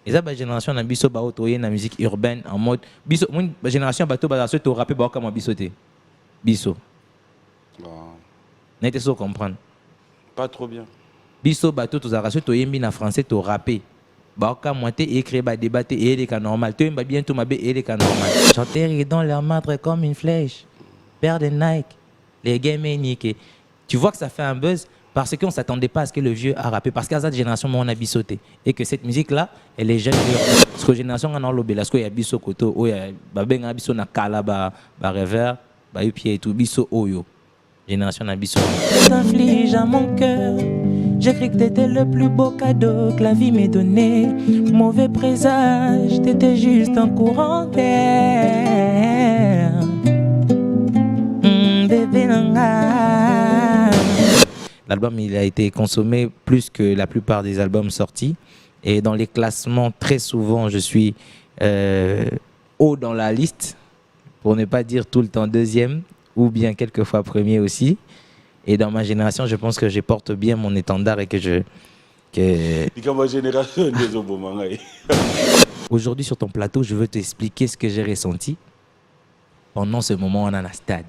Et ça, la génération n'a biso baotoye na musique urbaine en mode biso, la génération bato baso to rapper ba comme bisoté. Biso. N'était pas comprendre. Pas trop bien. Biso bato to zaraso to yembi na français to rapper. Ba ka moité écrit ba débattre et les cas normal. To yemba bien to mabe et les cas normal. Chanter dans leur martre comme une flèche. Père de Nike. Les gamers niqués. Tu vois que ça fait un buzz. Parce qu'on ne s'attendait pas à ce que le vieux a rappé. Parce qu'à cette génération, on a bissoté. Et que cette musique-là, elle est jeune. Parce que la génération, on a l'obé. Parce qu'il y a bisso koto, il y a bisso na kala, revers, pied et tout. Bisso oyo. Génération na bisso. T'inflige à mon cœur. J'ai cru que t'étais le plus beau cadeau que la vie m'ait donné. Mauvais présage, t'étais juste un courant d'air. Bébé nanga. L'album il a été consommé plus que la plupart des albums sortis. Et dans les classements, très souvent, je suis haut dans la liste, pour ne pas dire tout le temps deuxième, ou bien quelquefois premier aussi. Et dans ma génération, je pense que je porte bien mon étendard et que je... Aujourd'hui, sur ton plateau, je veux t'expliquer ce que j'ai ressenti pendant ce moment en stade.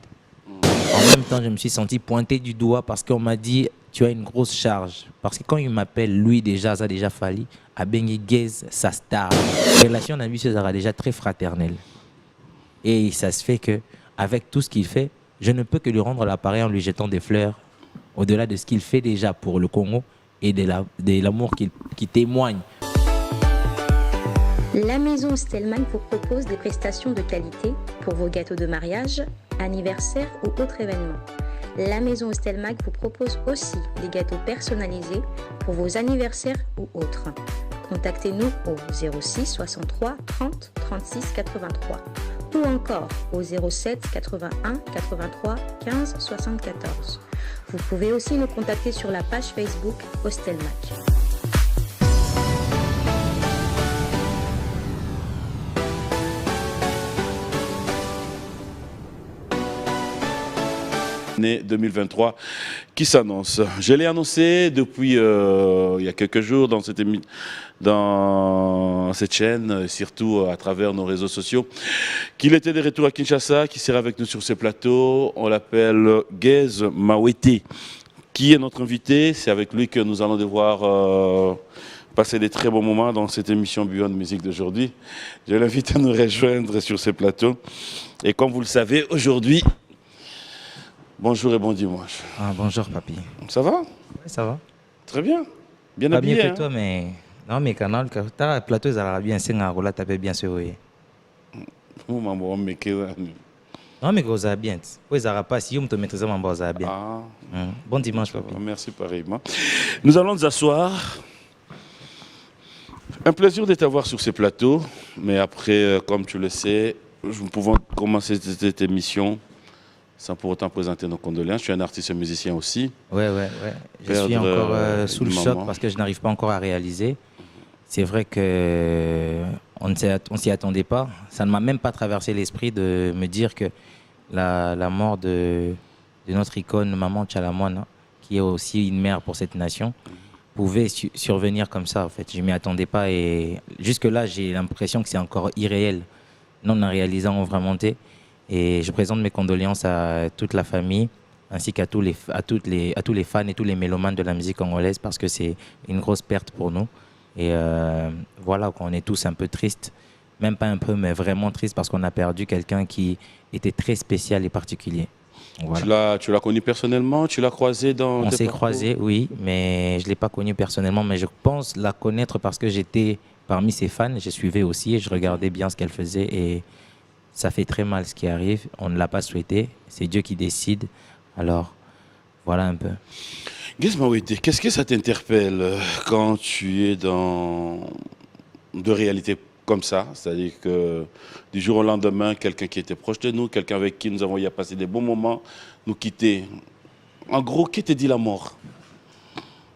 En même temps, je me suis senti pointé du doigt parce qu'on m'a dit tu as une grosse charge. Parce que quand il m'appelle, lui déjà, ça a déjà fallu, à Bengi Gaze, sa star. La relation d'Ambi sera déjà très fraternelle. Et ça se fait que, avec tout ce qu'il fait, je ne peux que lui rendre l'appareil en lui jetant des fleurs, au-delà de ce qu'il fait déjà pour le Congo et de l'amour qu'il témoigne. La maison Stelman vous propose des prestations de qualité pour vos gâteaux de mariage, anniversaire ou autres événements. La maison Stelmag vous propose aussi des gâteaux personnalisés pour vos anniversaires ou autres. Contactez-nous au 06 63 30 36 83 ou encore au 07 81 83 15 74. Vous pouvez aussi nous contacter sur la page Facebook Hostelmag. Année 2023 qui s'annonce. Je l'ai annoncé depuis il y a quelques jours dans cette chaîne, surtout à travers nos réseaux sociaux, qu'il était de retour à Kinshasa, qui sera avec nous sur ce plateau. On l'appelle Gaze Mawete, qui est notre invité. C'est avec lui que nous allons devoir passer des très bons moments dans cette émission Beyond Musique d'aujourd'hui. Je l'invite à nous rejoindre sur ce plateau. Et comme vous le savez, aujourd'hui, bonjour et bon dimanche. Ah, bonjour, papy. Ça va? Oui, ça va. Très bien. Bien pas habillé. Bien que toi, mais... Non, mais canal, tu as le plateau, ça va bien, c'est un rôle, tu as bien se rouiller. Non, mais vous avez bien. Oui, ça va pas, si vous me maîtrisez, vous avez bien. Ah. Bon dimanche, papy. Merci, pareillement. Nous allons nous asseoir. Un plaisir de t'avoir sur ces plateaux, mais après, comme tu le sais, nous pouvons commencer cette émission sans pour autant présenter nos condoléances. Je suis un artiste et musicien aussi. Oui. Je suis encore sous le choc parce que je n'arrive pas encore à réaliser. C'est vrai qu'on ne s'y attendait pas. Ça ne m'a même pas traversé l'esprit de me dire que la mort de notre icône, Maman Tchalamouane, qui est aussi une mère pour cette nation, pouvait survenir comme ça. En fait, je ne m'y attendais pas. Et jusque-là, j'ai l'impression que c'est encore irréel. Non, en réalisant, on va remonter. Et je présente mes condoléances à toute la famille, ainsi qu'à tous les fans et tous les mélomanes de la musique congolaise, parce que c'est une grosse perte pour nous. Et voilà, on est tous un peu tristes, même pas un peu, mais vraiment tristes, parce qu'on a perdu quelqu'un qui était très spécial et particulier. Voilà. Tu l'as connu personnellement? Tu l'as croisé dans... On s'est croisé, oui, mais je ne l'ai pas connu personnellement, mais je pense la connaître parce que j'étais parmi ses fans, je suivais aussi et je regardais bien ce qu'elle faisait. Et ça fait très mal ce qui arrive, on ne l'a pas souhaité, c'est Dieu qui décide, alors voilà un peu. Gaze Mawete, qu'est-ce que ça t'interpelle quand tu es dans de réalités comme ça, c'est-à-dire que du jour au lendemain, quelqu'un qui était proche de nous, quelqu'un avec qui nous avons eu à passer des bons moments, nous quitter. En gros, qu'est-ce que te dit la mort?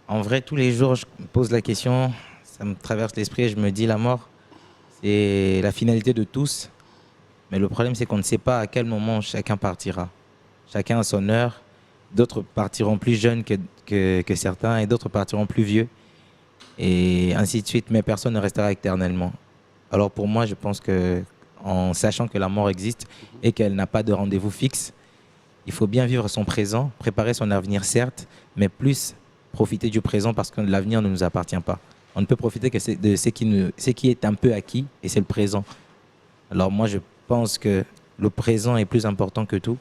En vrai, tous les jours, je me pose la question, ça me traverse l'esprit et je me dis la mort, c'est la finalité de tous. Mais le problème, c'est qu'on ne sait pas à quel moment chacun partira. Chacun a son heure. D'autres partiront plus jeunes que certains et d'autres partiront plus vieux. et ainsi de suite, mais personne ne restera éternellement. Alors pour moi, je pense que en sachant que la mort existe et qu'elle n'a pas de rendez-vous fixe, il faut bien vivre son présent, préparer son avenir certes, mais plus profiter du présent parce que l'avenir ne nous appartient pas. On ne peut profiter que de ce qui est un peu acquis et c'est le présent. Alors moi, je pense que le présent est plus important que tout,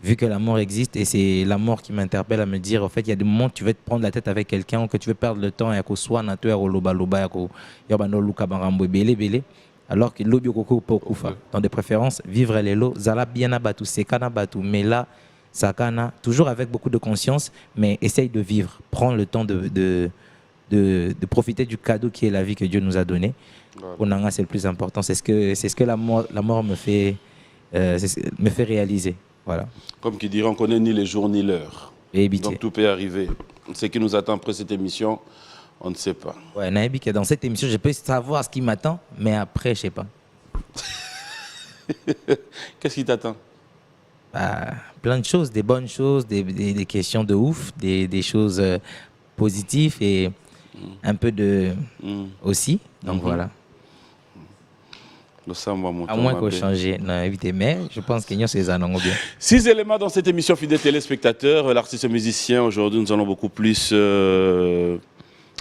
vu que la mort existe et c'est la mort qui m'interpelle à me dire, en fait, il y a des moments où tu veux te prendre la tête avec quelqu'un ou que tu veux perdre le temps et à soit alors que l'obio koko pour kufa. Dans des préférences, vivre les lots, zala bien abatu, sekana batu, mais là, sakana, toujours avec beaucoup de conscience, mais essaye de vivre, prends le temps de profiter du cadeau qui est la vie que Dieu nous a donné. Pour Nanga, c'est le plus important. C'est ce que la mort me fait réaliser. Voilà. Comme qui dirait, on ne connaît ni les jours ni l'heure. Donc tout peut arriver. Ce qui nous attend après cette émission, on ne sait pas. Ouais, Naïbi, dans cette émission, je peux savoir ce qui m'attend, mais après, je ne sais pas. Qu'est-ce qui t'attend? Plein de choses, des bonnes choses, des questions de ouf, des choses positives et un peu de aussi. Donc voilà. À moins qu'on change, mais je pense qu'il y a ces annonces bien. 6 éléments dans cette émission, fidèles téléspectateurs. L'artiste musicien, aujourd'hui, nous allons beaucoup plus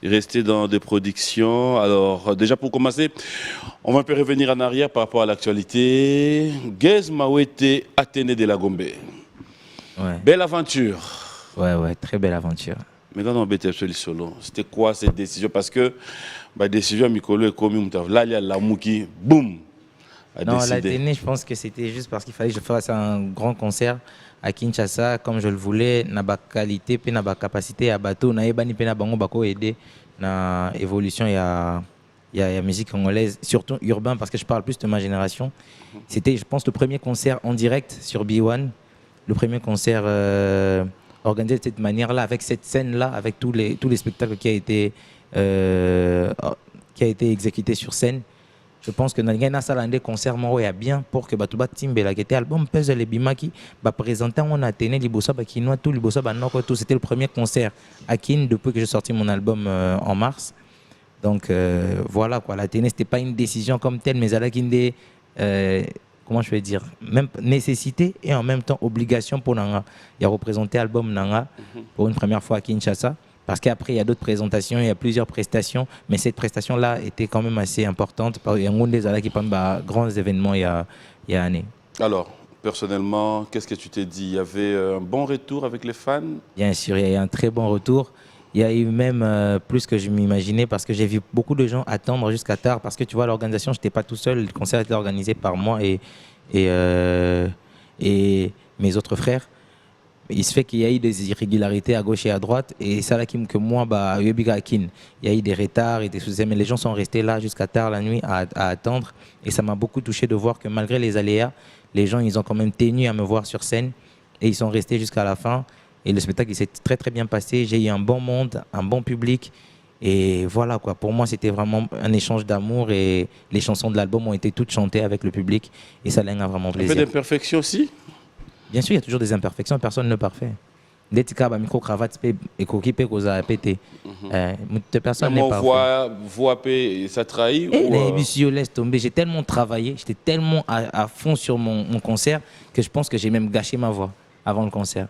rester dans des productions. Alors, déjà pour commencer, on va un peu revenir en arrière par rapport à l'actualité. Gez Mawete, Athénée de la Gombe. Ouais. Belle aventure. Ouais, très belle aventure. Mais quand on était sur le solo, c'était quoi cette décision? Parce que la décision, Mikolo est commis, là, il y a la Mouki, boum. Non, l'Athénée, je pense que c'était juste parce qu'il fallait que je fasse un grand concert à Kinshasa, comme je le voulais, na ba qualité, puis na ba capacité à bateau, na ebani pe na bango bako aider na évolution il y a musique congolaise, surtout urbain parce que je parle plus de ma génération. C'était, je pense, le premier concert en direct sur B1, le premier concert organisé de cette manière-là, avec cette scène-là, avec tous les spectacles qui a été exécuté sur scène. Je pense que dans les concerts, il y a bien pour que Batouba Timbela, qui était album Pèse les Bimaki, présenté en Athénée, Libosa, Bakinois, tout, Libosa, Banoko, tout. C'était le premier concert à Kin depuis que j'ai sorti mon album en mars. Donc voilà, quoi. L'Athénée, ce n'était pas une décision comme telle, mais elle a comment je vais dire, même nécessité et en même temps obligation pour Nanga. Il y a représenté l'album Nanga pour une première fois à Kinshasa. Parce qu'après, il y a d'autres présentations, il y a plusieurs prestations, mais cette prestation-là était quand même assez importante. Il y a des qui parlent de grands événements il y a année. Alors, personnellement, qu'est-ce que tu t'es dit? Il y avait un bon retour avec les fans? Bien sûr, il y a eu un très bon retour. Il y a eu même plus que je m'imaginais parce que j'ai vu beaucoup de gens attendre jusqu'à tard. Parce que tu vois, l'organisation, je n'étais pas tout seul. Le concert était organisé par moi et mes autres frères. Il se fait qu'il y a eu des irrégularités à gauche et à droite et ça là que moi il y a eu des retards et des soucis, mais les gens sont restés là jusqu'à tard la nuit à attendre et ça m'a beaucoup touché de voir que malgré les aléas, les gens ils ont quand même tenu à me voir sur scène et ils sont restés jusqu'à la fin et le spectacle s'est très très bien passé. J'ai eu un bon monde, un bon public et voilà quoi. Pour moi c'était vraiment un échange d'amour et les chansons de l'album ont été toutes chantées avec le public et ça l'a vraiment plaisir. Un peu d'imperfection aussi? Bien sûr, il y a toujours des imperfections, personne ne parfait. Des petits cas, micro-cravate, et coquille, pété. Personne n'est parfait. Voix, ça trahit laisse tomber. J'ai tellement travaillé, j'étais tellement à fond sur mon concert que je pense que j'ai même gâché ma voix avant le concert.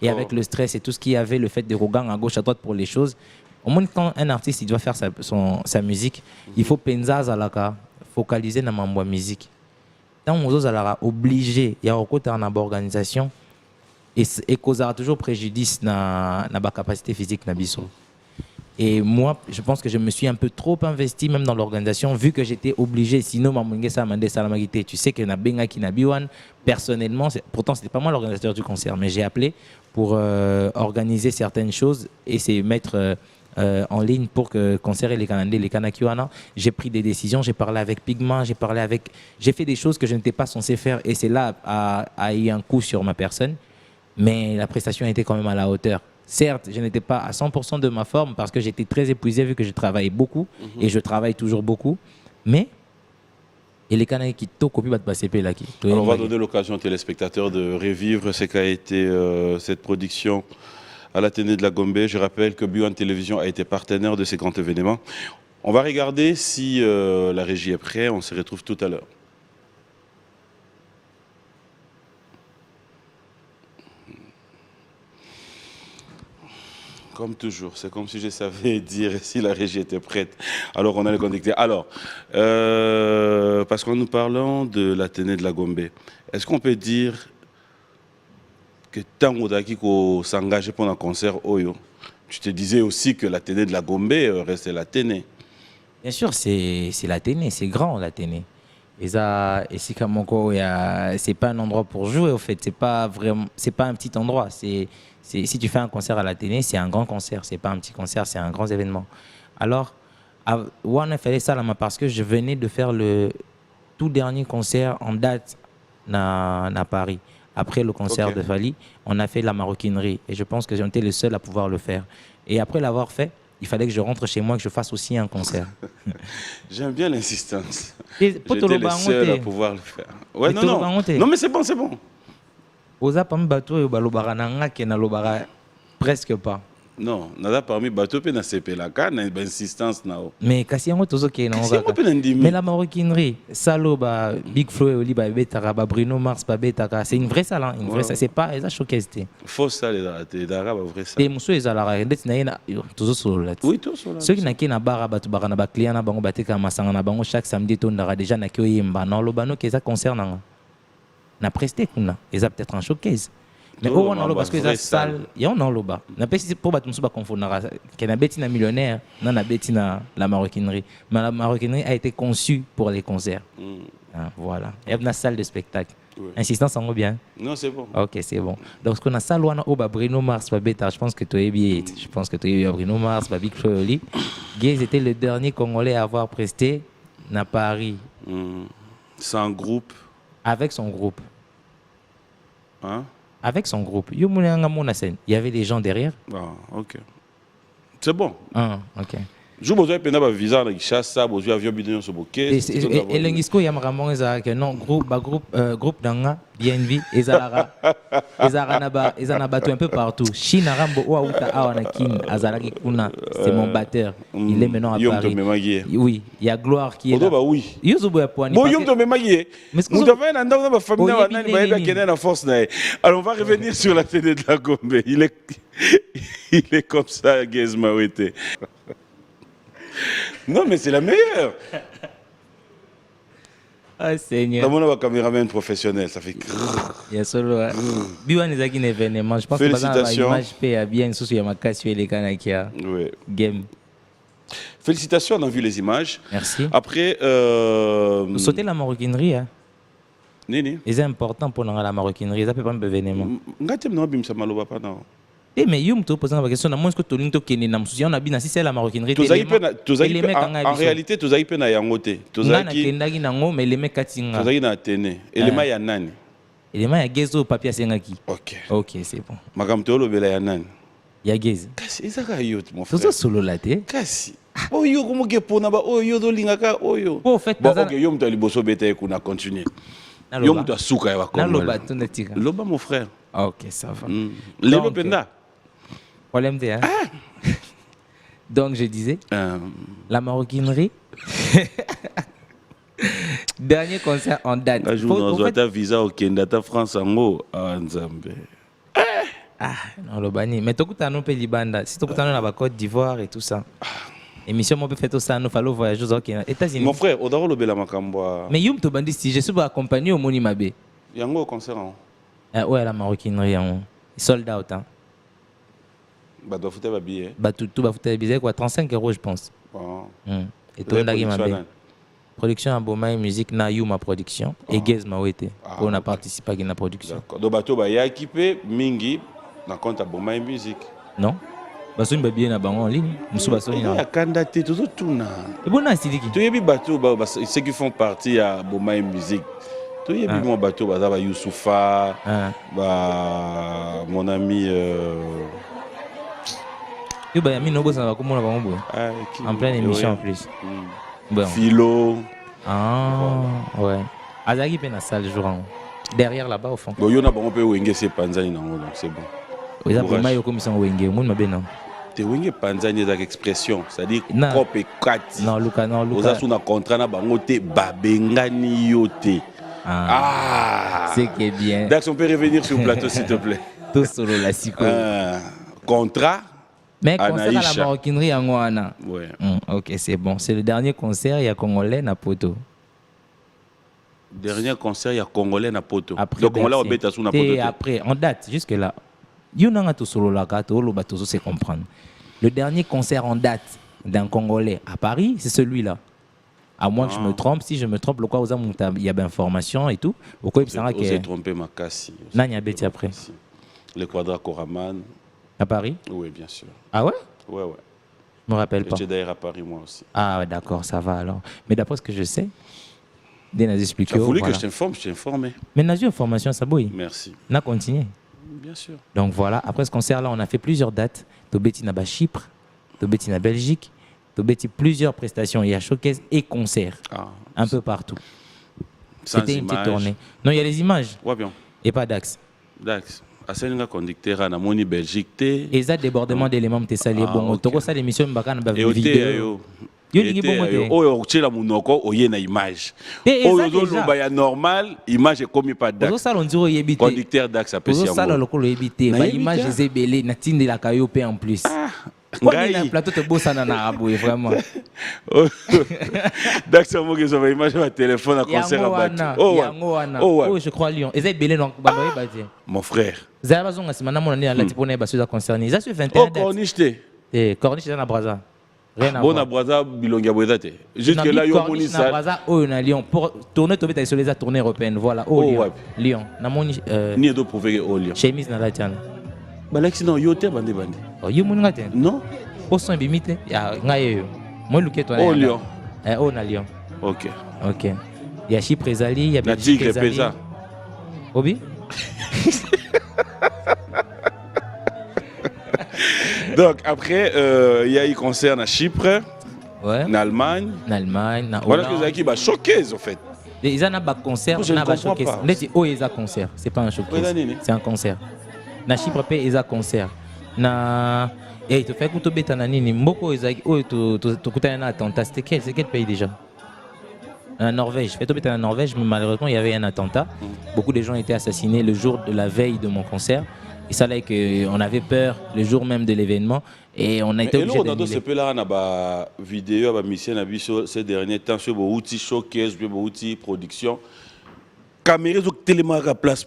Et avec le stress et tout ce qu'il y avait, le fait de regarder à gauche, à droite pour les choses, au moins quand un artiste il doit faire sa musique, il faut penser à la focaliser dans ma musique. Tant on est obligé, il y a une organisation et causera toujours préjudice dans la capacité physique. Et moi, je pense que je me suis un peu trop investi même dans l'organisation vu que j'étais obligé. Sinon, tu sais que personnellement, pourtant, ce n'était pas moi l'organisateur du concert, mais j'ai appelé pour organiser certaines choses et c'est mettre en ligne pour que concert et les Canadiens, les Kanakiwana. J'ai pris des décisions, j'ai parlé avec Pigment, j'ai fait des choses que je n'étais pas censé faire et c'est là a eu un coup sur ma personne, mais la prestation était quand même à la hauteur. Certes, je n'étais pas à 100% de ma forme parce que j'étais très épuisé vu que je travaillais beaucoup et je travaille toujours beaucoup, mais et les Canadiens qui t'ont copié de passer là qui. On va donner l'occasion aux téléspectateurs de revivre ce qu'a été cette production à l'Athénée de la Gombe. Je rappelle que Biwan Télévision a été partenaire de ces grands événements. On va regarder si la régie est prête. On se retrouve tout à l'heure. Comme toujours, c'est comme si je savais dire si la régie était prête. Alors on allait connecter. Alors, parce que nous parlons de l'Athénée de la Gombe, est-ce qu'on peut dire que tant qu'on s'engage pour un concert Oyo, tu te disais aussi que l'Athénée de la Gombe restait l'Athénée? Bien sûr, c'est l'Athénée, c'est grand l'Athénée. Et ça, et c'est comme encore, c'est pas un endroit pour jouer au fait, c'est pas un petit endroit. Si tu fais un concert à l'Athénée, c'est un grand concert, c'est pas un petit concert, c'est un grand événement. Alors, on a fait ça là parce que je venais de faire le tout dernier concert en date à Paris. Après le concert de Fali, on a fait la maroquinerie et je pense que j'étais le seul à pouvoir le faire. Et après l'avoir fait, il fallait que je rentre chez moi et que je fasse aussi un concert. J'aime bien l'insistance. J'étais le seul à pouvoir le faire. Ouais, non, mais c'est bon, c'est bon. Presque pas. Non, nada parmi bateau pe na sepelaka na insistance nao. Mais kasi yango tozoke na ngaka. Mais la maroquinerie, salo ba Big Flo oli ba betaka ba Bruno Mars ba betaka, c'est une vraie salle, hein, une vraie salle, c'est pas eza showcase té. Fausse salle dara ba vraie salle. Et muso ezala ra ndeti na yena tozosolo là. Oui, tozosolo. Ceux qui na ki na bara batu bara na ba client na bango bateka masanga na bango chaque samedi to ndara déjà na ki oyemba na lobano ke eza concert nanga. Na presté kuna, eza peut-être un showcase. Mais où on a parce que la salle, il y a un loba. Na pas si pour battre muso ba confondre que na beti na millionnaire, na beti na la maroquinerie. Mais la maroquinerie a été conçue pour les concerts. Ah, voilà. Il y a une salle de spectacle. Ouais. Insistance en bien. Non, c'est bon. Ok, c'est bon. Donc, ce qu'on a salle où on a Bruno Mars, Beta, je pense que tu es bien. Je pense que tu es bien Bruno Mars, Big Flo. Gaze était le dernier Congolais à avoir presté à Paris. C'est un groupe. Avec son groupe. Hein? Avec son groupe. Il y avait des gens derrière. Ah, ok. C'est bon. Ah, ok. Je vous ai un visa à Kinshasa, vous avez avion bidon sur Boké. Et l'engisco y a vraiment que non groupe d'anga BNV ezara battu un peu partout. Chine Rambo outa awana azalaki kuna, c'est mon batteur. Il est maintenant à Paris. Oui, il y a Gloire qui est là. Oui. Yozubo ya poani. Bon yom to memagie. Nous devons un dans ma famille na nani baeba kena na force na. Alors on va revenir sur l'Athénée de la Gombe. Il est comme ça Gaze Mawete. Non, mais c'est la meilleure. Ah, Seigneur. Dans mon caméraman professionnel, ça fait. Il y a solo. Biwan est un événement. Je pense que l'image paye bien sous ma casse les Kanakia. Oui. Game. Félicitations, on a vu les images. Merci. Après. Sauter la maroquinerie. Hein. Nini. C'est important pour la maroquinerie. Ça peut pas un événement. Ngatem no bim sa maloba pas non. Eh mais yo me posant la question, na moins que tu linto kene na mususi on a bien si c'est la maroquinerie. En réalité, tu as eu na yangote. Tu as qui kendagi nango mais les mecs katinga. Tu as eu na Athénée. Élément ya nani? Élément ya Gezo papier sengaki. OK. OK, c'est bon. Magam tolo bela ya nani? Ya Gez. Kasi ezaka yo mon frère. Tozo solo la te. Kasi. Oyo como que pona ba oyo do lingaka oyo. Bon fait bon OK, yo mto liboso beta kuna continuer. Yo mto suka ya bakoma. Na loba tunda tika. Loba mon frère. OK, ça va. Lebo penda. Problème de, hein? Donc je disais, la maroquinerie, dernier concert en date. Un jour, on a ta visa au Kenya, ta France en haut, à Nzambe. Ah, non, le bani. Mais tu as un peu Libanda. Si tu as la Côte d'Ivoire et tout ça. Émission, on peut faire tout ça, nous fallait voyager aux États-Unis. Mon frère, on doit le bel Makamboa. Mais Youm, tu bandi, si je suis accompagné au Monimabe. Il y a un gros concert. Ouais, la maroquinerie, sold out. Hein. Bah, doit foutre billet. Bah, tout va foutre billet, quoi, 35 €, je pense. Bon. Et tout le monde production à Bomaï Musique, na Yuma Production. Et Gaze Mawete. On a participé à la production. D'accord. Donc, bateau, bah, y a équipé Mingi, dans compte à Bomaï Musique. Non. Bah, c'est une bien à en ligne. Moussou Bassoni. Il y a candidaté, tout tout. Et bon, c'est qui? Tu y a des bateaux, ceux qui font partie à Bomaï Musique. Tu y a des bateaux, bah, Youssoufa, bah, mon ami. En pleine émission en plus. Bon. Philo. Ah, ouais. Azagi fait la salle jour. Derrière là-bas au fond. Bon, il y en a bon peu où c'est Panzani, donc c'est bon. Oza vraiment yo comme son wenge moun mabe non. Te wenge panzani avec expression, c'est-à-dire propre et kati. Non Luka non Luka. Oza suna contrat na bango te babengani yote. C'est qui est bien. Dax, on peut revenir sur le plateau s'il te plaît. Tout solo la siko. Contrat. Mais concert à la maroquinerie en Ouana. Ouais. Ok, c'est bon. C'est le dernier concert, il y a Congolais na poto. Dernier concert, il y a Congolais na poto. Après, donc Congolais au bêta sous na poto. Et après, en date, jusque là. Yonanga tout solo la carte, le bateau, c'est comprendre. Le dernier concert en date d'un Congolais à Paris, c'est celui-là. À moins que je me trompe, si je me trompe, le quoi il y a bien information et tout. Pourquoi il s'en J'ai trompé ma casse. Nani a bêti après. Le Quadra Koraman. À Paris? Oui, bien sûr. Ah ouais? Ouais. Je me rappelle pas. J'étais d'ailleurs à Paris moi aussi. Ah ouais, d'accord, ça va alors. Mais d'après ce que je sais, tu as voulu que je t'informe, je t'ai informé. Mais n'a eu information, ça bouille. Merci. On a continué. Bien sûr. Donc voilà, après ce concert-là, on a fait plusieurs dates. Tobeti na Chypre, Tobeti na Belgique, Tobeti plusieurs prestations. Il y a showcase et concert. Un peu partout. C'était une petite tournée. Non, il y a les images. Ouais, bien. Et pas Dax. Dax. Asenga conducteur à Namoni Belgique. Et ça, débordement d'éléments, tu sais, les bons. Tu as l'émission, tu as une vidéo. Oyo la munoko oye na image. Oyo zo ya normal, image est comme pas Dax. Conducteur Dax apprécie. Ça le colo éviter. Ba image est belé na tinde la kayo pe en plus. Ngai un plateau te bossa na aboué vraiment. Dax mo que ça image na téléphone à concert à Bati. Oh je crois Lyon. Et belé donc ba bati. Mon frère. Za bazonga simana mon na la tipone ba sur concerné. Ça sur 21 dates. Corniche Corniche dans la Braza. Bon à Braza bilongia boezate. Juste que là yo moni ça. Braza oh na Lyon pour tourner tomber sur les tournées européennes voilà oh Lyon. Na moni ni do prouver au Lyon. Chemise na la tiana. Balaki non yo te bande. Oh yo moni ngate. Non. Au son bimite ya ngaye yo. Moi luke toi. Oh Lyon. Oh na Lyon. OK. Il y a Chypre Ezali, il y a Belgique Ezali. Obi. Donc après, il y a eu concert à Chypre, en Allemagne. Voilà que vous avez qui va showcase en fait. Ils ont un concert, ils ont un showcase. Oh, ils ont un concert, c'est pas un showcase, c'est un concert. Na Chypre, ils ont un concert. Na et tu fais que tu bêtes na nini. Mboko ils ont tu coûtes un attentat. C'est quel pays déjà? En Norvège. Je fais tout en Norvège, mais malheureusement il y avait un attentat. Beaucoup de gens étaient assassinés le jour de la veille de mon concert. Et ça là qu'on avait peur le jour même de l'événement et on a été obligé d'annuler. Mais là, on a une vidéo, une mission ces derniers temps sur l'outil showcase, l'outil production. Caméra sont tellement à place,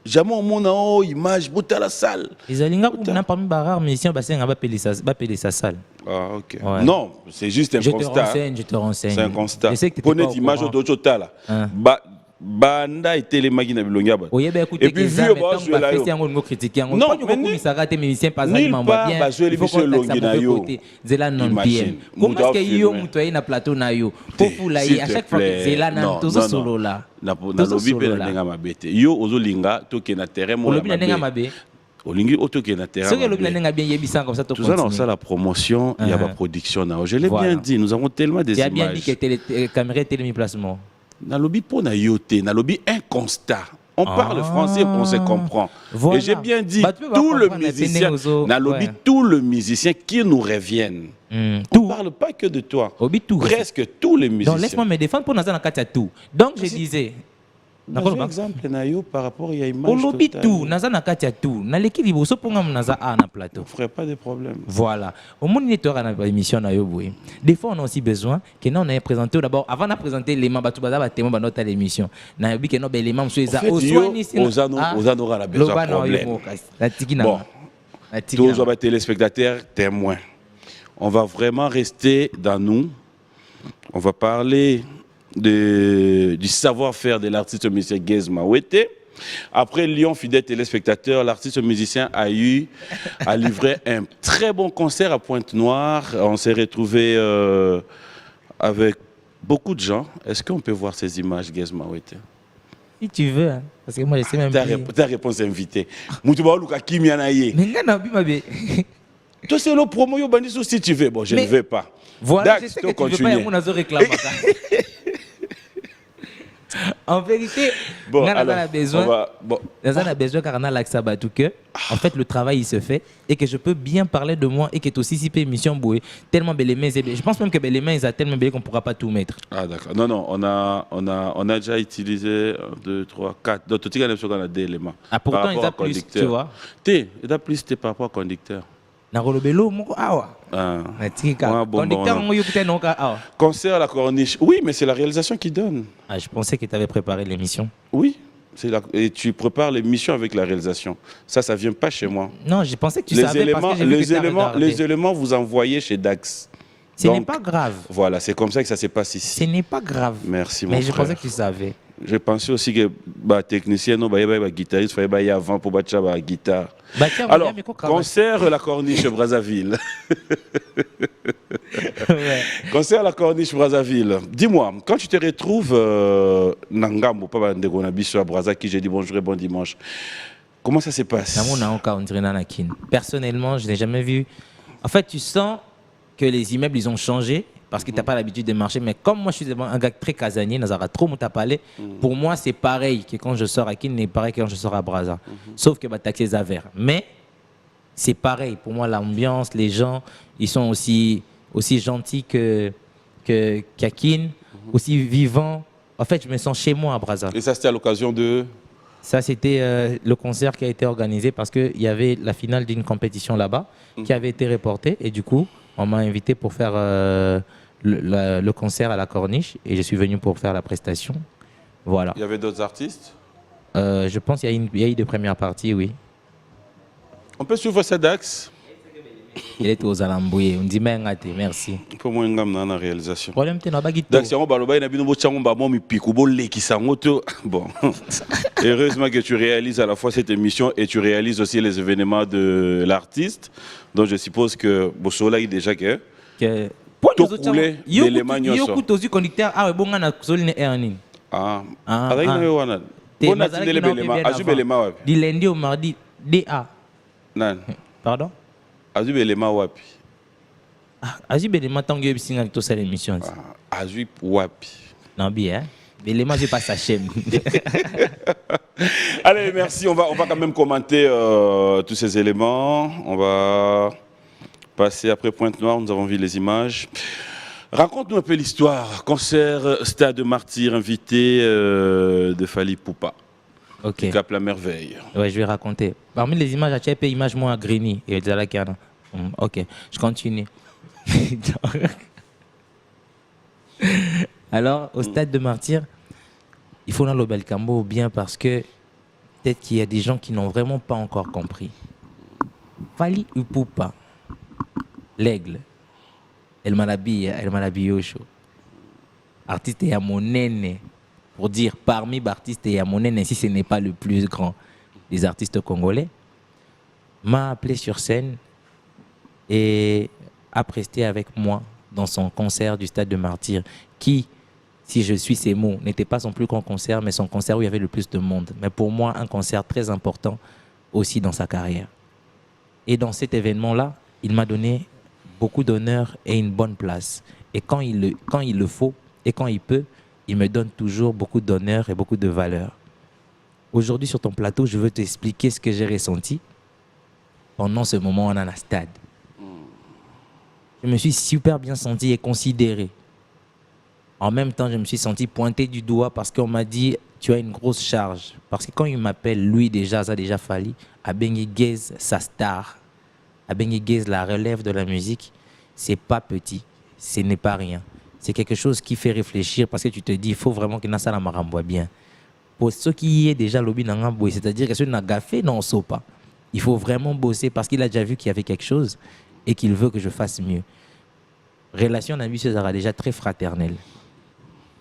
jamais on a une image, à la salle. Les Alinga, on a parmi les rares musiciens, on va appeler sa salle. Ah, ok. Ouais. Non, c'est juste un constat. Je te renseigne. C'est un constat. Pour une image d'autre là. Banda et les magina bilonga. Et puis vu au je la critiquer non mais ça rate musicien pas ça m'en va bien. Il faut que Zela non bien. Comment est-ce que yo mutoye na plateau na yo pour fulaye à chaque fois que Zela na tout solo là. Na lobby pe na nga mabete. Yo ozolinga to ke na terrain mo. Lobby na nga mabe. Olingi auto ke na terrain. Ce que lobby na nga bien yebisa comme ça to continue. Tout ça la promotion, il y a la production na. Je l'ai bien dit, nous avons tellement des images. Il y a bien dit que les caméras télé placement. Na lobby pour na yoté, na lobby un constat. On parle français, on se comprend. Voilà. Et j'ai bien dit, tout le musicien, na lobby, tout le musicien qui nous revienne. On ne parle pas que de toi. Presque tous les musiciens. Donc laisse-moi me défendre pour Nazana Katia tout. Donc je disais. Un exemple par rapport à l'image. Au lobby tout, Nazana Katia tout. Na l'équipe il faut pour Naza A na plateau. On ferait pas de problème. Voilà. Au monde n'est pas dans l'émission na yo boy. Des fois on a aussi besoin que nous on ait présenté d'abord avant de présenter les membres tout bazar témoin dans notre émission. Na yo que no les membres sur ça au soin aux aura la besoin problème. Bon. Tous les téléspectateurs témoins. On va vraiment rester dans nous. On va parler du savoir-faire de l'artiste musicien Gez Mawete. Après Lyon, fidèle téléspectateur, l'artiste musicien a livré un très bon concert à Pointe-Noire. On s'est retrouvé avec beaucoup de gens. Est-ce qu'on peut voir ces images, Gez Mawete? Si tu veux, hein. Parce que moi je sais même pas. Ta réponse invitée. Moutouba Luka Kimianaye. Mais non, bimabé. Toi c'est le promo yo bandit si tu veux. Bon, je ne vais pas. Voilà, je sais que tu veux pas, il y a mon réclame. En vérité, bon, on a besoin. On a besoin car on a l'accès à tout que. En fait, le travail il se fait et que je peux bien parler de moi et que tu aussi si émission bouée tellement belle mains. Je pense même que belle mains ils a tellement belle qu'on pourra pas tout mettre. Ah d'accord. Non, on a déjà utilisé 1, 2, 3, 4. Donc tout le monde a des éléments. Ah pourtant ils a plus, tu vois. Il a plus par rapport au conducteur. Concert à la Corniche. Oui, mais c'est la réalisation qui donne. Ah, je pensais que tu avais préparé l'émission. Oui. Et tu prépares l'émission avec la réalisation. Ça ne vient pas chez moi. Non, je pensais que tu savais parce que les éléments, vous envoyez chez Dax. Ce n'est pas grave. Voilà, c'est comme ça que ça se passe ici. Ce n'est pas grave. Merci, mon frère. Mais je pensais que tu savais. Je pensais aussi que les techniciens, les guitaristes, il fallait avant pour battre la guitare. Alors, concert à la Corniche Brazzaville. Ouais. Concert à la Corniche Brazzaville. Dis-moi, quand tu te retrouves Nangambo, pas Ndegonabiso à Brazza, qui j'ai dit bonjour et bon dimanche, comment ça se passe? Personnellement, je n'ai jamais vu. En fait, tu sens que les immeubles, ils ont changé. Parce que tu n'as pas l'habitude de marcher. Mais comme moi, je suis un gars très casanier, trop parlé. Pour moi, c'est pareil que quand je sors à Kin, c'est pareil que quand je sors à Brazza. Sauf que taxer les affaires. Mais c'est pareil. Pour moi, l'ambiance, les gens, ils sont aussi gentils qu'à Kin, aussi vivants. En fait, je me sens chez moi à Brazza. Et ça, c'était à l'occasion de... Ça, c'était le concert qui a été organisé parce qu'il y avait la finale d'une compétition là-bas qui avait été reportée. Et du coup, on m'a invité pour faire... le concert à la Corniche et je suis venu pour faire la prestation. Voilà. Il y avait d'autres artistes? Je pense qu'il y a eu de premières parties, oui. On peut suivre ça Dax? Il est aux Alamboué. On dit merci. Pour moi, il y a une réalisation. Problème, tu n'as pas guitare. Dax, bon. Heureusement que tu réalises à la fois cette émission et tu réalises aussi les événements de l'artiste. Donc je suppose que Bossola est déjà que tout coulé l'élément nyoso. Yo kutozi conducteur ah bon ngana soline erning. Avec nous wana. Bon a dit l'élément azubelema wapi. Du lundi au mardi DA. Nan. Pardon? Azubelema wapi. Azubelema tango bisinga to cette émission. Azub wapi. Non bien. L'élément c'est pas sa chaîne. Allez, merci, on va quand même commenter tous ces éléments. On va passer après Pointe-Noire, nous avons vu les images. Raconte-nous un peu l'histoire. Concert Stade Martyr, invité de Fally Ipupa. Ok. Qui capte la merveille. Ouais, je vais raconter. Parmi les images, j'ai fait image moi à Grigny et Zalakana. Ok, je continue. Alors, au Stade de Martyr, il faut dans le Belcambo bien parce que peut-être qu'il y a des gens qui n'ont vraiment pas encore compris. Fally Ipupa. L'aigle, El Malabi Yocho. Artiste et Amonene, pour dire parmi les artistes et Amonene, si ce n'est pas le plus grand des artistes congolais, m'a appelé sur scène et a presté avec moi dans son concert du Stade de Martyr, qui, si je suis ses mots, n'était pas son plus grand concert, mais son concert où il y avait le plus de monde. Mais pour moi, un concert très important aussi dans sa carrière. Et dans cet événement-là, il m'a donné beaucoup d'honneur et une bonne place. Et quand il le faut et quand il peut, il me donne toujours beaucoup d'honneur et beaucoup de valeur. Aujourd'hui, sur ton plateau, je veux t'expliquer ce que j'ai ressenti pendant ce moment en un stade. Je me suis super bien senti et considéré. En même temps, je me suis senti pointé du doigt parce qu'on m'a dit « tu as une grosse charge ». Parce que quand il m'appelle, lui déjà, ça a déjà fallu, Abengi Gaze, sa star, Abengi Gaze, la relève de la musique, c'est pas petit, ce n'est pas rien. C'est quelque chose qui fait réfléchir parce que tu te dis, il faut vraiment que Nassala Maramboa bien. Pour ceux qui est déjà lobby Nangamboy, c'est-à-dire que ceux qui n'ont pas fait, non, on pas. Il faut vraiment bosser parce qu'il a déjà vu qu'il y avait quelque chose et qu'il veut que je fasse mieux. Relation ambitieuse sera déjà très fraternelle.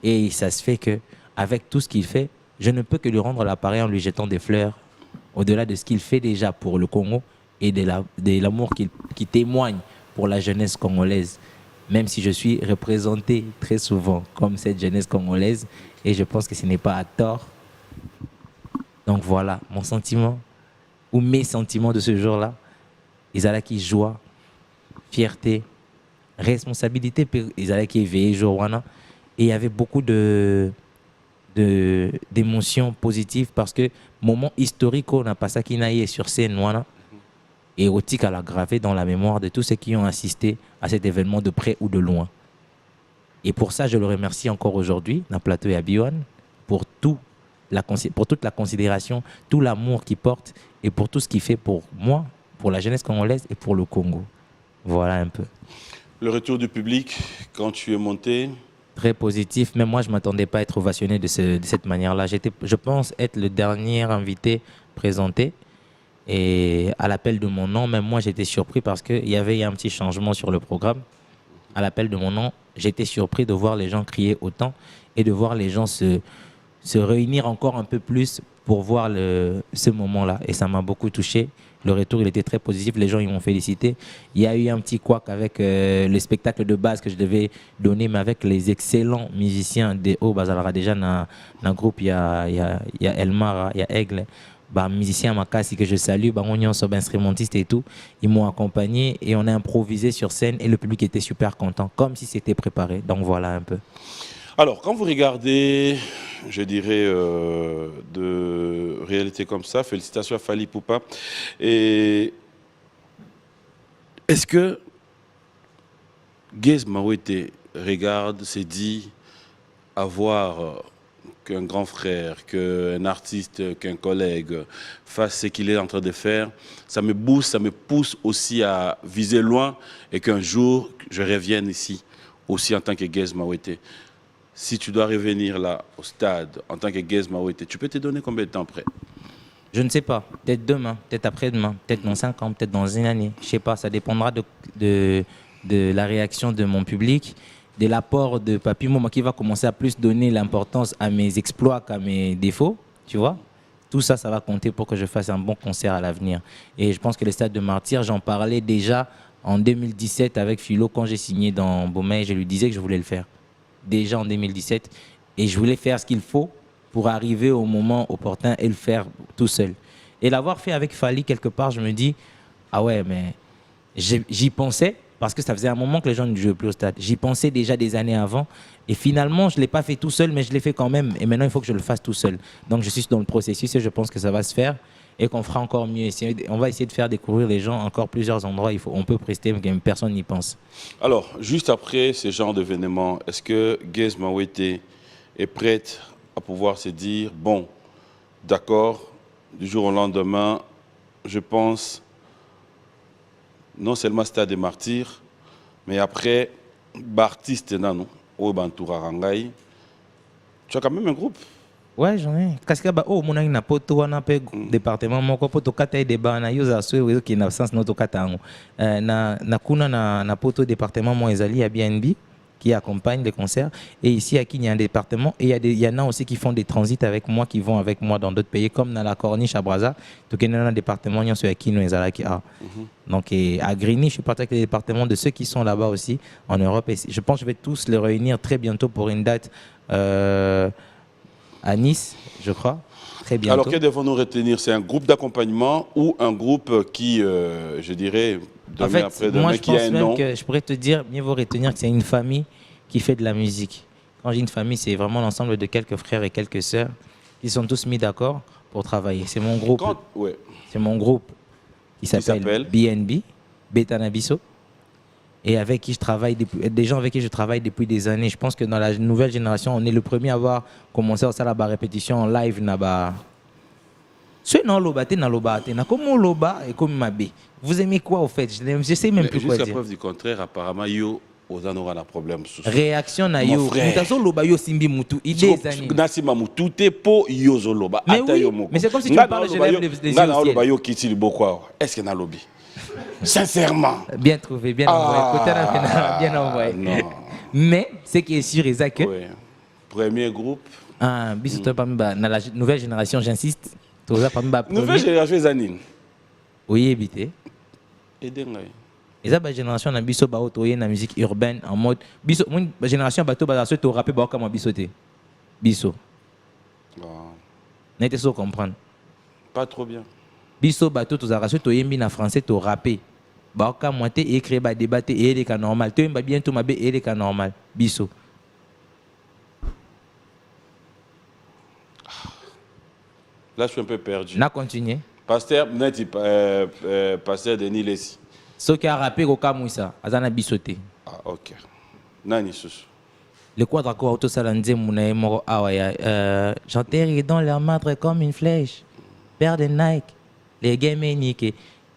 Et ça se fait qu'avec tout ce qu'il fait, je ne peux que lui rendre l'appareil en lui jetant des fleurs, au-delà de ce qu'il fait déjà pour le Congo et de l'amour qu'il témoigne pour la jeunesse congolaise. Même si je suis représenté très souvent comme cette jeunesse congolaise, et je pense que ce n'est pas à tort. Donc voilà, mon sentiment, ou mes sentiments de ce jour-là, ils allaient qui joie, fierté, responsabilité, ils allaient qui éveillé jour. Et il y avait beaucoup de d'émotions positives parce que moment historique, on a pas ça qui n'a sur scène, voilà. Érotique à la graver dans la mémoire de tous ceux qui ont assisté à cet événement de près ou de loin. Et pour ça, je le remercie encore aujourd'hui, dans le plateau et à Biwan, pour toute la considération, tout l'amour qu'il porte et pour tout ce qu'il fait pour moi, pour la jeunesse congolaise et pour le Congo. Voilà un peu. Le retour du public, quand tu es monté? Très positif. Même moi, je ne m'attendais pas à être ovationné de cette manière-là. Je pense être le dernier invité présenté. Et à l'appel de mon nom, même moi, j'étais surpris parce qu'il y avait un petit changement sur le programme. À l'appel de mon nom, j'étais surpris de voir les gens crier autant et de voir les gens se réunir encore un peu plus pour voir ce moment-là. Et ça m'a beaucoup touché. Le retour, il était très positif. Les gens, ils m'ont félicité. Il y a eu un petit couac avec le spectacle de base que je devais donner, mais avec les excellents musiciens des Hauts-Bazalara. Déjà, dans le groupe, il y a Elmar, il y a Aigle. Bah, musiciens Makassi que je salue, bah, on y est instrumentiste et tout, ils m'ont accompagné et on a improvisé sur scène et le public était super content, comme si c'était préparé. Donc voilà un peu. Alors, quand vous regardez, je dirais, de réalité comme ça, félicitations à Fally Ipupa. Et est-ce que Gaze Mawete regarde, s'est dit avoir qu'un grand frère, qu'un artiste, qu'un collègue fasse ce qu'il est en train de faire, ça me booste, ça me pousse aussi à viser loin et qu'un jour, je revienne ici, aussi en tant que Gaze Mawete. Si tu dois revenir là, au stade, en tant que Gaze Mawete, tu peux te donner combien de temps après? Je ne sais pas. Peut-être demain, peut-être après-demain, peut-être dans 5 ans, peut-être dans une année. Je ne sais pas, ça dépendra de la réaction de mon public, de l'apport de Papy Mouma qui va commencer à plus donner l'importance à mes exploits qu'à mes défauts, tu vois. Tout ça, ça va compter pour que je fasse un bon concert à l'avenir. Et je pense que le stade de Martyr, j'en parlais déjà en 2017 avec Philo quand j'ai signé dans Beaumais. Je lui disais que je voulais le faire. Déjà en 2017. Et je voulais faire ce qu'il faut pour arriver au moment opportun et le faire tout seul. Et l'avoir fait avec Fally, quelque part, je me dis, ah ouais, mais j'y pensais. Parce que ça faisait un moment que les gens ne jouaient plus au stade. J'y pensais déjà des années avant. Et finalement, je ne l'ai pas fait tout seul, mais je l'ai fait quand même. Et maintenant, il faut que je le fasse tout seul. Donc, je suis dans le processus et je pense que ça va se faire. Et qu'on fera encore mieux. On va essayer de faire découvrir les gens encore plusieurs endroits. On peut prester, mais personne n'y pense. Alors, juste après ce genre d'événement, est-ce que Gaze Mawete est prête à pouvoir se dire, bon, d'accord, du jour au lendemain, je pense... non seulement Stade des Martyrs, mais après, artiste non, au Bantoura Rangai. Tu as quand même un groupe? Ouais, j'en ai. Parce que mon ami n'a pas tout un département, mon copain to kata débat na yosa soué qui n'a sens notre kata na kuna na poto département moi ezali à BNB qui accompagne les concerts et ici à qui il y a un département et il y en a aussi qui font des transits avec moi qui vont avec moi dans d'autres pays comme dans la Corniche à Brazza donc il y a un département il y a ceux qui nous ezalaki donc à Grigny je suis parti avec les départements de ceux qui sont là-bas aussi en Europe et je pense que je vais tous les réunir très bientôt pour une date à Nice, je crois, très bientôt. Alors, que devons-nous retenir? C'est un groupe d'accompagnement ou un groupe qui, je dirais, demain en fait, après demain, moi, je qui a pense un même nom? que je pourrais te dire, mieux vaut retenir que c'est une famille qui fait de la musique. Quand je dis une famille, c'est vraiment l'ensemble de quelques frères et quelques sœurs qui sont tous mis d'accord pour travailler. C'est mon groupe. Ouais. C'est mon groupe qui s'appelle BNB, Betanabiso. Et avec qui je travaille, des gens avec qui je travaille depuis des années. Je pense que dans la nouvelle génération, on est le premier à avoir commencé à faire la répétition en live. Vous aimez quoi au fait? Je sais même plus quoi dire. Jusqu'à preuve du contraire, apparemment, yo, on aura un problème. Réaction na yo. Mais c'est comme si tu me parles, je lève les yeux au ciel. Est-ce qu'il y a un lobby? Sincèrement. Bien trouvé, bien envoyé. Bien envoyé. Mais ce qui est sûr, c'est que... Oui. Premier groupe. Dans la nouvelle génération, j'insiste. Nouvelle génération, Zanine. Oui, évité. Et la génération na biso ba otoye na musique urbaine en mode biso la génération bato ba so to rapper ba comme bisoté. Biso. N'était pas comprendre. Pas trop bien. Biso bato to zara so to yembi na français to rapper. Ba ka moite écrire ba débattre et les cas normal. To yemba bien to mabe et les cas normal. Biso. Là, je suis un peu perdu. On a continué. Pasteur Denis Lessi. Ce qui a rappelé au Kamouissa, Azana Bissoté. Ah, ok. Nani Soussou. Le quadre quoi auto salandé mounaï moro awaya. J'enterre dans leur madre comme une flèche. Père de Nike. Les gamers niqués.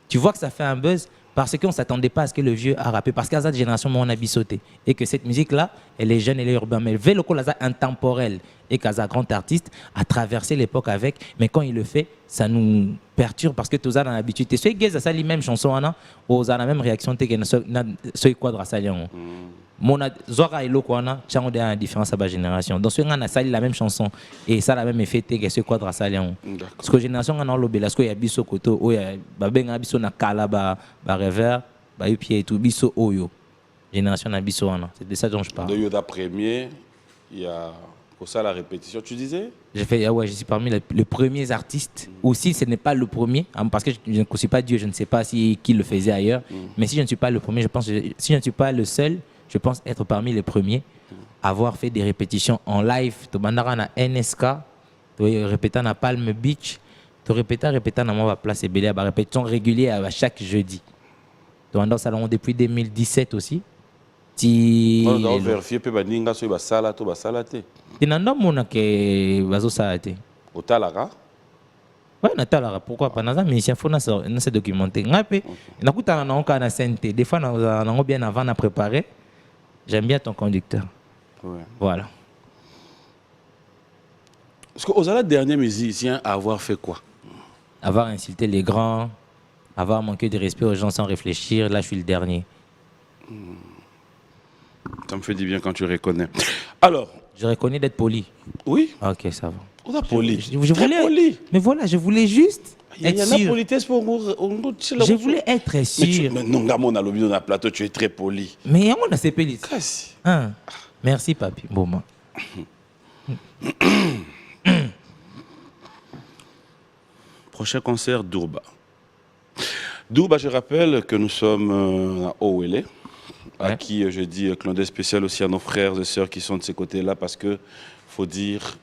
Tu vois que ça fait un buzz parce qu'on ne s'attendait pas à ce que le vieux a rappé. Parce qu'à cette génération, on a bissoté. Et que cette musique-là, elle est jeune, elle est urbaine. Mais le vélo intemporel et qu'Aza grand artiste a traversé l'époque avec. Mais quand il le fait, ça nous perturbe parce que tous a l'habitude. Et ceux qui ont la même chanson, on a la même réaction que ceux qui quadra salion. Mon Zora et Lokwana, changent de différence à la génération. Donc, ceux qui ont sali la même chanson et ça a la même effet que ceux qui quadra salion. Parce que la génération, on a l'obé, parce qu'il y a biso koto, il y a biso na kala, ba revers, ba yupi et tout, biso oyo. Génération na biso wana. C'est de ça dont je parle. De Yoda premier, il y a pour ça la répétition. Tu disais? Je suis parmi les premiers artistes. Aussi, ce n'est pas le premier, parce que je ne connais pas Dieu, je ne sais pas qui le faisait ailleurs. Mais si je ne suis pas le premier, je pense, si je ne suis pas le seul, je pense être parmi les premiers à avoir fait des répétitions en live. Tu as na NSK, tu as répété na Palm Beach, tu as répété na ma place et Bélia, répétition régulière à chaque jeudi. Tu as dans salon depuis 2017 aussi. On doit vérifier que baninga so ba sala to ba salate. Tinanda mona ke bazo salate. Au talara? Ouais, Nathalie, pourquoi pas? Nous musicien faut se documenter. Ngape, nakuta na onka na santé. Des fois na bien avant à préparer. J'aime bien ton conducteur. Ouais. Voilà. Est-ce que Ozala dernier musicien à avoir fait quoi? Avoir insulté les grands, avoir manqué de respect aux gens sans réfléchir. Là, je suis le dernier. Ça me fait du bien quand tu reconnais. Alors, je reconnais d'être poli. Oui. Ok, ça va. On a poli. Je voulais, poli. Mais voilà, je voulais juste être sûr. La politesse pour je voulais être sûr. Mais non, on a l'objet dans le plateau, tu es très poli. Mais on a ces pélis. Hein? Merci, papi. Bon, moi. Prochain concert, Dourba. Dourba, je rappelle que nous sommes à Owele, à qui je dis clin d'œil spécial aussi à nos frères et sœurs qui sont de ces côtés-là, parce que faut dire,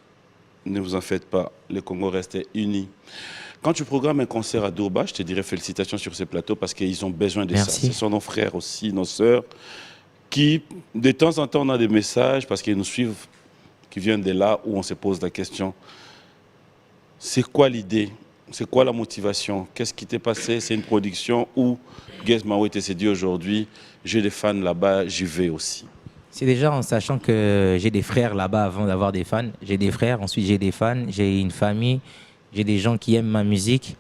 ne vous en faites pas, le Congo restait uni. Quand tu programmes un concert à Dourba, je te dirais félicitations sur ces plateaux parce qu'ils ont besoin de ça. Ce sont nos frères aussi, nos sœurs, qui, de temps en temps, on a des messages parce qu'ils nous suivent, qui viennent de là où on se pose la question. C'est quoi l'idée? C'est quoi la motivation? Qu'est-ce qui t'est passé? C'est une production où Guess Mawete s'est dit aujourd'hui, j'ai des fans là-bas, j'y vais aussi. C'est déjà en sachant que j'ai des frères là-bas avant d'avoir des fans. J'ai des frères, ensuite j'ai des fans, j'ai une famille, j'ai des gens qui aiment ma musique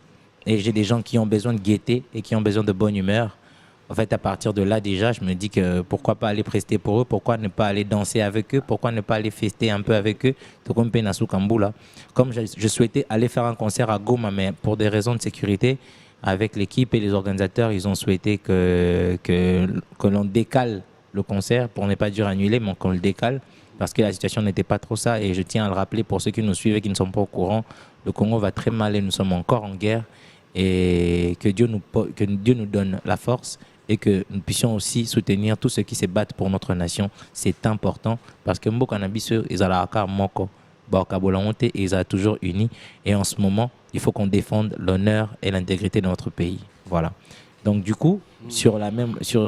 et j'ai des gens qui ont besoin de gaieté et qui ont besoin de bonne humeur. En fait, à partir de là, déjà, je me dis que pourquoi pas aller prester pour eux, pourquoi ne pas aller danser avec eux, pourquoi ne pas aller fester un peu avec eux, tout comme Penasou Kamboula. Comme je souhaitais aller faire un concert à Goma, mais pour des raisons de sécurité, avec l'équipe et les organisateurs, ils ont souhaité que l'on décale le concert, pour ne pas dire annuler, mais qu'on le décale, parce que la situation n'était pas trop ça. Et je tiens à le rappeler pour ceux qui nous suivent et qui ne sont pas au courant, le Congo va très mal et nous sommes encore en guerre. Et que Dieu nous donne la force et que nous puissions aussi soutenir tous ceux qui se battent pour notre nation. C'est important parce que Mboka Nabiso, ils ont la moko, ils sont toujours unis. Et en ce moment, il faut qu'on défende l'honneur et l'intégrité de notre pays. Voilà. Donc du coup, sur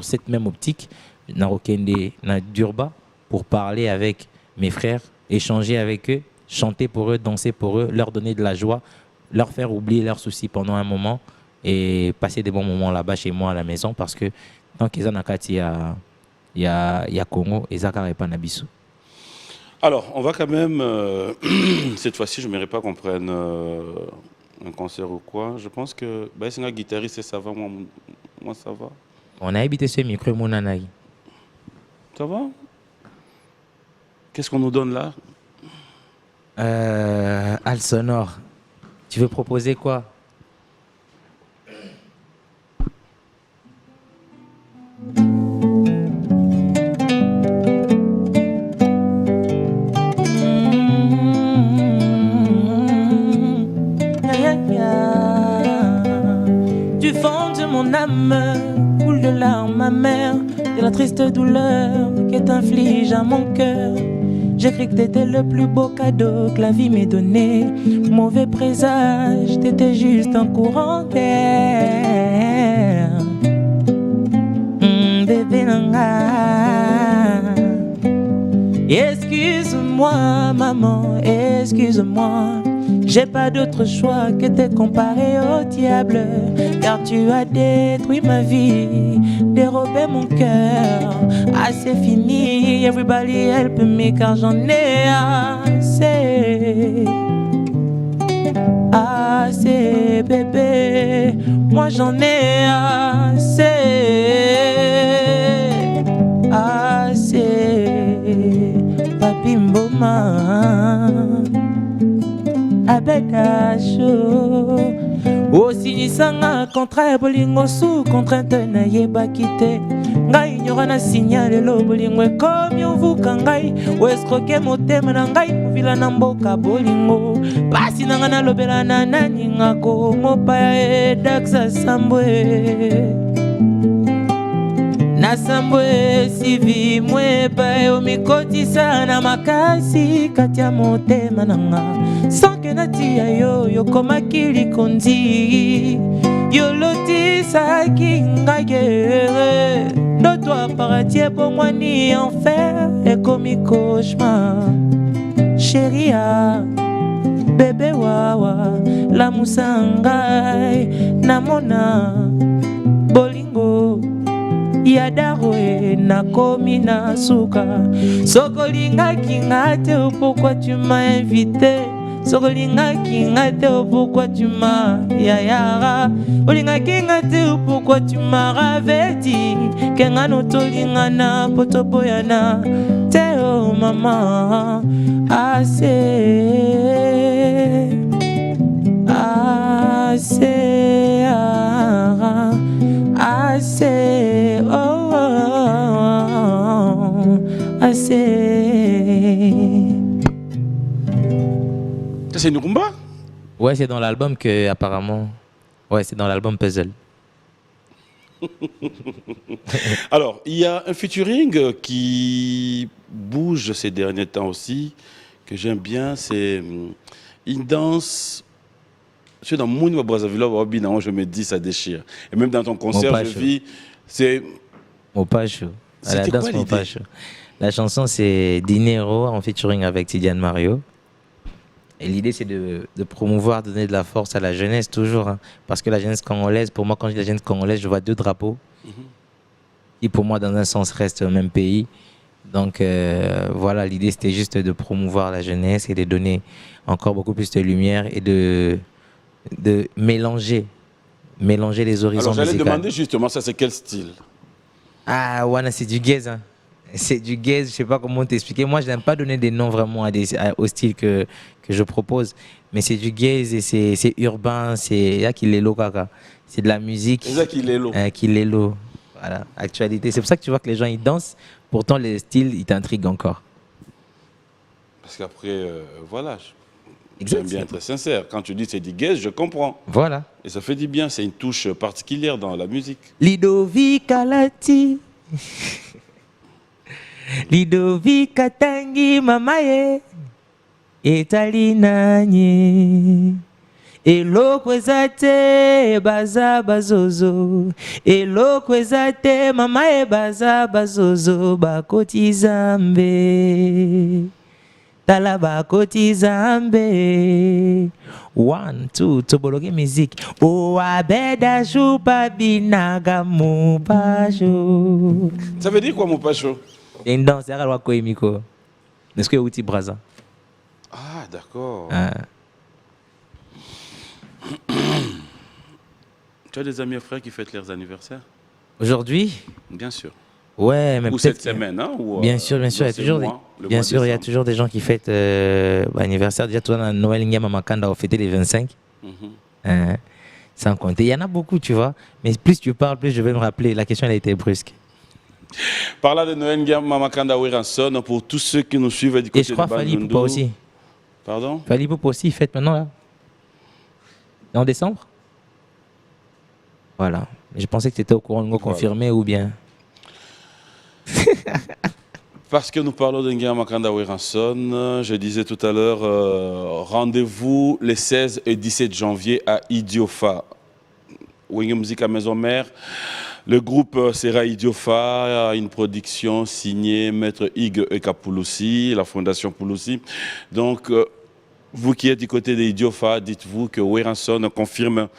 cette même optique, Narokende na Durba pour parler avec mes frères, échanger avec eux, chanter pour eux, danser pour eux, leur donner de la joie, leur faire oublier leurs soucis pendant un moment et passer des bons moments là-bas chez moi à la maison parce que tant qu'ils en ont il y a Congo et Zakar et Panabiso. Alors, on va quand même, cette fois-ci, je n'aimerais pas qu'on prenne un concert ou quoi. Je pense que c'est un guitariste et ça va, moi ça va. On a habité ce micro, mon anaï. Ça va? Qu'est-ce qu'on nous donne là? Al sonore. Tu veux proposer quoi? Du fond de mon âme coule de larmes amères de la triste douleur que t'inflige à mon cœur. J'ai cru que t'étais le plus beau cadeau que la vie m'ait donné. Mauvais présage, t'étais juste un courant d'air. Bébé nanga. Excuse-moi maman, excuse-moi. J'ai pas d'autre choix que de te comparer au diable. Car tu as détruit ma vie, dérobé mon cœur. Ah c'est fini, everybody help me car j'en ai assez. Assez bébé, moi j'en ai assez. Assez, papi mboma. Abeda chaud. Osinisanga contraire bolingo sous contrainte na yeba kite. Ngai nyora na signal lo bolingo comme yovuka ngai. Westroke motema na ngai mvila na mboka bolingo. Basi nanga na lobela na nani ngako mopaya edaksa sambwe. Nasambwe sivi mwepa omikotisa na makasi katia motema nanga. Sanke natia yo yokomakili kondi. Yolotisa kingagere. Ndoto aparatie pour moi ni enfer et comme cauchemar. Chéria, bébé wawa, la musangai, namona, bolingo. Yadaroe na komi na suka. Sokolinga kingate pourquoi tu m'as invité. Sokolinga kingate pourquoi tu m'as yayara. Olinga kingate pourquoi tu m'as ravedi. Kenga no tolinga na potopoyana. Teo mama assez. Assez assez, oh, oh, oh, assez. C'est une rumba? Ouais, c'est dans l'album que apparemment. Ouais, c'est dans l'album Puzzle. Alors, il y a un featuring qui bouge ces derniers temps aussi, que j'aime bien, c'est une danse. Je suis dans Mouni Brazzaville, je me dis ça déchire. Et même dans ton concert, je vis, c'est... Mopacho. La danse Mopacho. La chanson, c'est Dinero en featuring avec Tidiane Mario. Et l'idée, c'est de promouvoir, de donner de la force à la jeunesse, toujours. Hein. Parce que la jeunesse congolaise, pour moi, quand je dis la jeunesse congolaise, je vois deux drapeaux. Qui, pour moi, dans un sens, restent au même pays. Donc, voilà, l'idée, c'était juste de promouvoir la jeunesse et de donner encore beaucoup plus de lumière et de mélanger les horizons. Alors, j'allais demander justement, ça, c'est quel style? Ah, Wana, c'est du gaze. Hein. C'est du gaze, je sais pas comment t'expliquer. Moi, je n'aime pas donner des noms vraiment au style que je propose. Mais c'est du gaze et c'est urbain, c'est Yakilelo Kaka. C'est de la musique. C'est Yakilelo. Yakilelo. Voilà, actualité. C'est pour ça que tu vois que les gens, ils dansent. Pourtant, le style, il t'intrigue encore. Parce qu'après, voilà... J'aime bien être sincère. Quand tu dis c'est du gaze, je comprends. Voilà. Et ça fait du bien. C'est une touche particulière dans la musique. Lidovic Alati. Lidovic Katangi mamaye. Etalinanye. Elokwezate baza bazozo. Elokwezate mamaye baza bazozo. Bakoti zambe. Talaba koti zambe. 1, 2, tobologe musique. O abeda chupa binaga mupacho. Ça veut dire quoi mupacho? Une danse, c'est à quoi Miko. Est-ce que Outi Braza? Ah, d'accord. Tu as des amis et frères qui fêtent leurs anniversaires? Aujourd'hui? Bien sûr. Ouais, mais ou cette semaine, hein, ou bien sûr, il y a toujours il y a toujours des gens qui fêtent l'anniversaire. Déjà, toi, dans Noël, Nyama Makanda, on fêtait les 25. Sans compter. Il y en a beaucoup, tu vois. Mais plus tu parles, plus je vais me rappeler. La question, elle a été brusque. Parlant de Noël, Nyama Makanda, Wiranson, pour tous ceux qui nous suivent du côté de et je crois Fali Poupa aussi. Pardon? Fali Poupa aussi, il fête maintenant, là. En décembre? Voilà. Je pensais que tu étais au courant de nous confirmer ou bien. Parce que nous parlons de Nguyen Makanda Weranson, je disais tout à l'heure, rendez-vous les 16 et 17 janvier à Idiofa. Wenge Musique à Maison Mère. Le groupe sera Idiofa, une production signée Maître Hugues Ekapouloussi, la Fondation Pouloussi. Donc, vous qui êtes du côté des Idiofa, dites-vous que Weranson confirme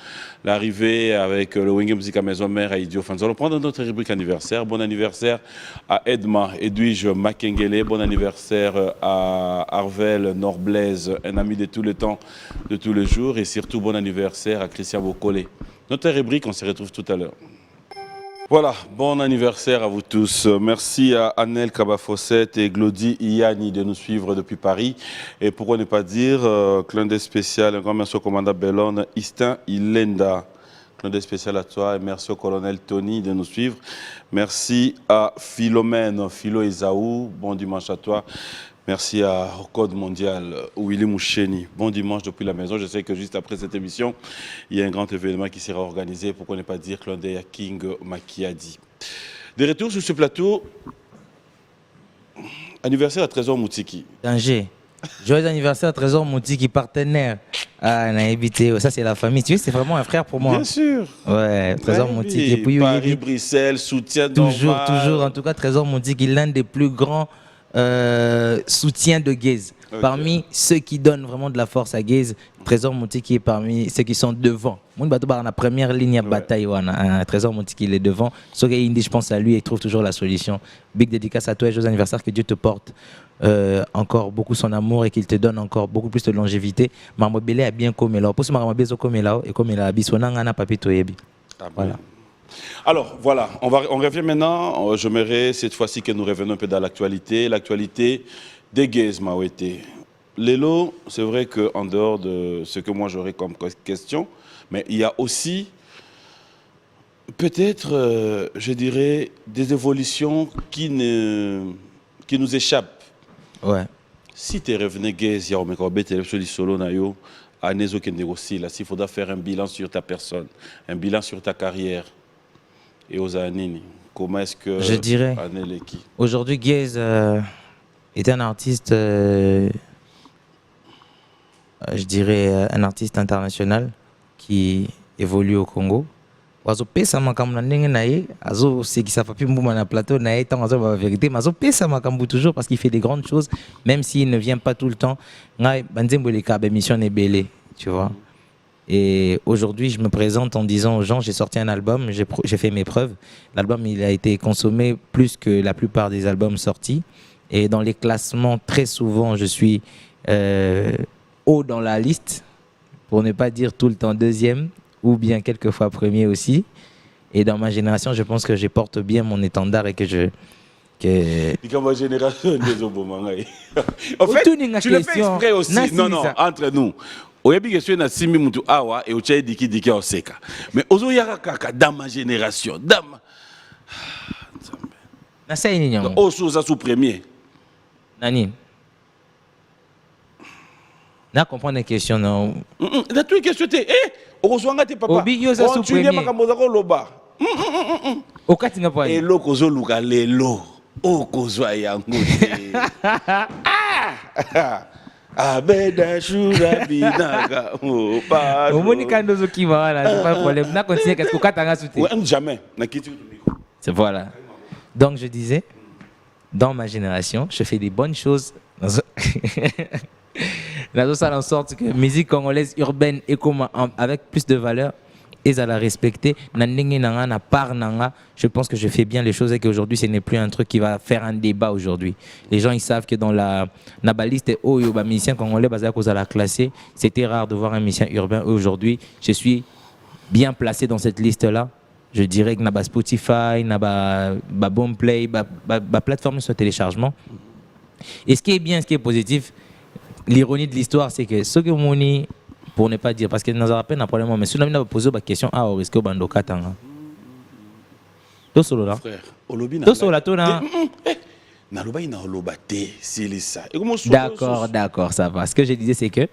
l'arrivée avec le Wenge Musique à Maison Mère à Idiofa. Nous allons prendre notre rubrique anniversaire. Bon anniversaire à Edma Edwige Makengele. Bon anniversaire à Arvel Norblaise, un ami de tous les temps, de tous les jours. Et surtout, bon anniversaire à Christian Bokole. Notre rubrique, on se retrouve tout à l'heure. Voilà, bon anniversaire à vous tous. Merci à Annelle Kabafosset et Glody Iyani de nous suivre depuis Paris. Et pourquoi ne pas dire, clin d'œil spécial, un grand merci au commandant Bellone, Istin Ilenda. Clin d'œil spécial à toi et merci au colonel Tony de nous suivre. Merci à Philomène, Philo Esaou, bon dimanche à toi. Merci au Code Mondial, Willy Moucheni. Bon dimanche depuis la maison. Je sais que juste après cette émission, il y a un grand événement qui sera organisé. Pourquoi ne pas dire clin d'œil à King Makiadi. De retour sur ce plateau, anniversaire à Trésor Moutiki. Danger. Joyeux anniversaire à Trésor Moutiki, partenaire. Ah, Naïbité, ça c'est la famille. Tu sais, c'est vraiment un frère pour moi. Bien sûr. Ouais, Trésor Moutiki. Et puis, Paris, Bruxelles, soutien toujours, toujours. En tout cas, Trésor Moutiki, l'un des plus grands soutien de Gaze. Okay. Parmi ceux qui donnent vraiment de la force à Gaze, Trésor Moutiki est parmi ceux qui sont devant. Mon bateau dans la première ligne de bataille, Trésor Moutiki il est devant. Ce qui je pense à lui, il trouve toujours la solution. Big dédicace à toi et joyeux anniversaire, que Dieu te porte encore beaucoup son amour et qu'il te donne encore beaucoup plus de longévité. Marmobele a bien comme là. Pour ce Marmobele comme là et comme là, bisonanga papi toyebi. Voilà. Alors voilà, on revient maintenant. J'aimerais cette fois-ci que nous revenions un peu dans l'actualité. L'actualité des Gaze Mawete. Lélo, c'est vrai qu'en dehors de ce que moi j'aurais comme question, mais il y a aussi peut-être, je dirais, des évolutions qui nous échappent. Ouais. Si tu es revenu Gaze, il y a un solo nayo, à Nezo qui négocie là, s'il faudra faire un bilan sur ta personne, un bilan sur ta carrière. Et aux Anini, comment est-ce que je dirais aujourd'hui Gaze est un artiste, je dirais un artiste international qui évolue au Congo. Azo pesa makambu na ndenge na ye, azo sekisa papi mbuma na plateau na ye tant azo ba vérité, mais azo pesa makambu toujours parce qu'il fait des grandes choses, même s'il ne vient pas tout le temps. Ngai banzembo le ka émission est belé, tu vois. Et aujourd'hui, je me présente en disant aux gens, j'ai sorti un album, j'ai fait mes preuves. L'album, il a été consommé plus que la plupart des albums sortis. Et dans les classements, très souvent, je suis haut dans la liste, pour ne pas dire tout le temps deuxième, ou bien quelquefois premier aussi. Et dans ma génération, je pense que je porte bien mon étendard et que je... Dans ma génération, en fait, tu le fais exprès aussi. Non, entre nous. Oyebi que na simi mutu awa et ochaye diki oseka. Mais ozo yaka kaka dans ma génération, dama. Na sai ni nyongo. Oso za sous premier. Nani? Na comprendre la question non. Na tu question te ozo nga te papa. Obi yo za sous premier. Tu makambo za ko loba. Okati nga pa. Elo kozo luka lelo. Okozwa yango te. Abeda shura binaga opa. Omoni kandozo ki voilà, c'est pas un problème. Na continuer qu'est-ce que katanga souté. Ouais, jamais. Na kiti le micro. C'est voilà. Donc je disais, dans ma génération, je fais des bonnes choses. Dans ça en sorte que musique congolaise urbaine et comme avec plus de valeur, et à la respecter. Je pense que je fais bien les choses et qu'aujourd'hui, ce n'est plus un truc qui va faire un débat aujourd'hui. Les gens, ils savent que dans la liste musicien congolais, à la classée, c'était rare de voir un musicien urbain. Aujourd'hui, je suis bien placé dans cette liste-là. Je dirais que na Spotify, na Boomplay, plateforme sur téléchargement. Et ce qui est bien, ce qui est positif, l'ironie de l'histoire, c'est que ce que Moni, pour ne pas dire, parce que nous avons un problème, mais si on a posé la question, au risque de Bandoka Tanga. Tout solo là. Frère, tout solo là, tout là. D'accord, ça va. Ce que je disais, c'est que,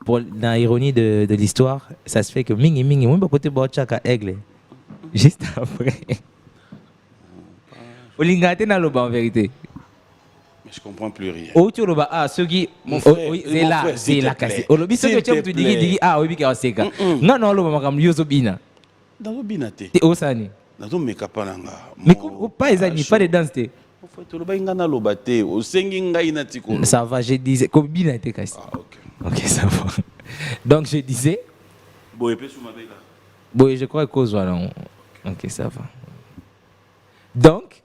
pour l'ironie de l'histoire, ça se fait que Mingi, on va côté Bochaka Aigle. Juste après. Olingate na loba en vérité. Mais je comprends plus rien. Oh, tu as ah, ceux qui. Mon frère, oui, c'est là, c'est là. Oh, le bisou que tu as dit, ah, oui, c'est ça. Non, non, le maman, Yozobina. Dans le binate. T'es où ça, ni? Dans le mekapananga. Mais pas les amis, pas les danses. Ça va, je disais. Comme Bina était cassé. Ah, ok. Ok, ça va. Donc, je disais. Bon, je crois que voilà. Ok, ça va. Donc,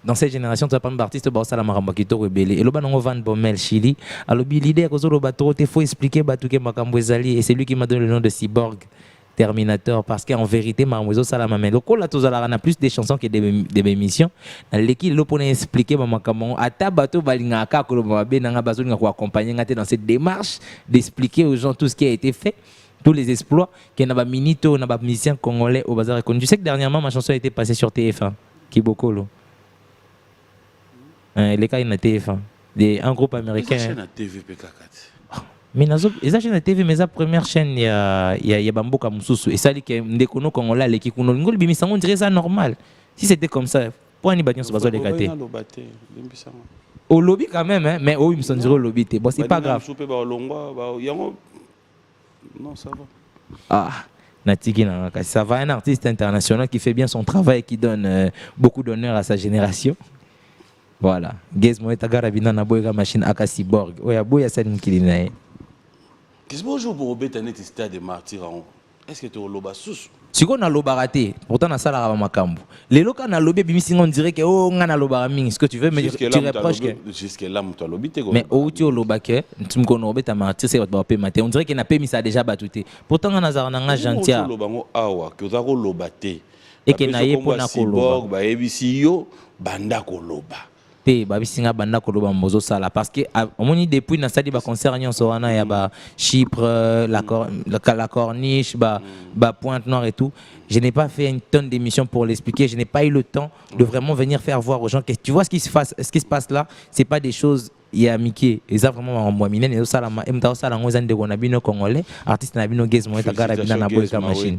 dans cette génération, tu as pas un artiste qui a maramba qui est rebelle. Et le ban on vend Bomel Chili. Alors, l'idée que le bateau, il faut expliquer Batouké Makambo Ezali. Et c'est lui qui m'a donné le nom de Cyborg Terminator. Parce qu'en vérité, Maramouzo Salamamé. Le coup, là, tu as plus de chansons que des émissions. Dans l'équipe, il faut expliquer Makambo. À ta bateau, Balingaka, Kolobabe, Nanga Bazou, Nanga accompagner dans cette démarche d'expliquer aux gens tout ce qui a été fait. Tous les exploits qu'il y a Minito, n'a pas musicien congolais au bazar. Tu sais que dernièrement, ma chanson a été passée sur TF1, Kibokolo. Les cas, il y a TF1. Un groupe américain. C'est la TV PK4. Mais les chaînes de TV, mais la première chaîne, il y a Bamboka Moussoussou. Et ça dit que les Congolais, les Kikuno, on dirait ça normal. Si c'était comme ça, pourquoi on y sur bazar les gâtés? Au lobby quand même, hein, mais il me semble au lobby. Bon, c'est pas grave. Non, ça va. Ah, Natiki, ça va, un artiste international qui fait bien son travail et qui donne beaucoup d'honneur à sa génération. Voilà. Gez Moé Tagarabina Naboyga Machine Aka Cyborg. Oya Boya Salim Kilinae. Qu'est-ce que vous pour obéir à stade de martyr? Est-ce que tu as le loba sous? Si on a loba raté, pourtant on a ça là à Makambo. Les locaux on a lobé, bimisinga on dirait que oh on a loba raming. Ce que tu veux me dire, tu reproches que. Jusqu'à là, tu as lobé. Mais où tu as loba que tu me connais obéir ta martyr c'est votre papier maté. On dirait qu'il n'a pas mis ça déjà battuté. Pourtant on a ça on a gentil. Tu as loba awa que tu as loba té. Et que naie pour na koloba. Ba ebisiyo banda koloba. Pe babisinga banda koloba mozo sala parce que on dit depuis na sadi ba concert nyonso wana ya ba Chypre la Corniche ba Pointe-Noire et tout. Je n'ai pas fait une tonne d'émissions pour l'expliquer, je n'ai pas eu le temps de vraiment venir faire voir aux gens que tu vois ce qui se passe là, c'est pas des choses il y a Mickey et ça vraiment moi minen et ça la mta ça la ngozande de konabino congolais artiste na bino Gez Moé Tagara bina na boyka machine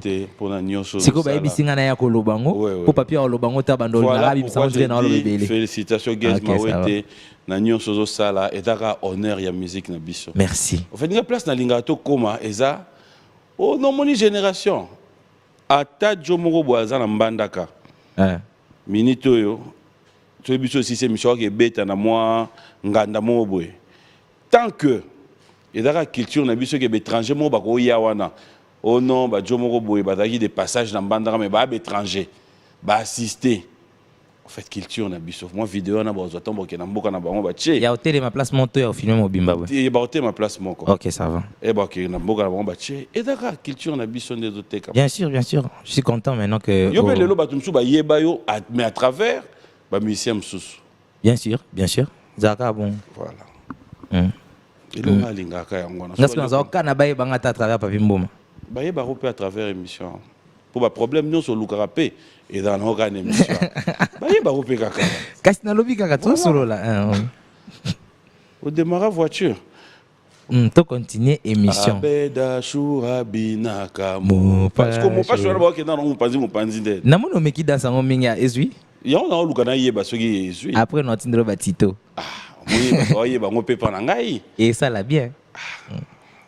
siko ba ebisinga na ya kolobango po papier o lobango ta bandol na rabi ça on na lo bebele. Félicitations Gez Moé na nyonso zo sala et dara honneur ya musique na biso. Merci. En fait ni place na linga to koma eza oh non moni génération ata jomoko boaza na mbandaka minito yo to biso si c'est mission qui beta na moi nganda moboy tant que et dara culture na biso ke étranger mo ba ko ya wana oh non ba jomoko boy ba daki des passages na mbandaka mais ba étranger ba assister en fait culture na biso moi vidéo na ba zo tombo ke na mboka na bango ba tché ya hôtel ma place monto ya filmer mo bimba ouais ba hôtel ma place moko. OK ça va et ba ke na mboka na bango ba tché et dara culture na biso des autres. Bien sûr je suis content maintenant que yo be lelo ba tumsu ba yeba yo mais à travers ba musicien msusu. Bien sûr Zaka bon voilà et le alingaka yango na parce que nous kana baye banga à travers papi mboma baye ba repé à travers émission pour ba problème nous sur lukarape et dans nos grandes émissions baye ba repé kaka kasi na lobi kaka to solo là au démarrage voiture to continuer émission abeda shura binaka mo parce que mon pas sur ba ke dans mon panzi de na mono meki dansa ngo minga ezui ya on a lukana yeba soki ezui après no tindro batito oui ba ngope pa na ngai et ça la bien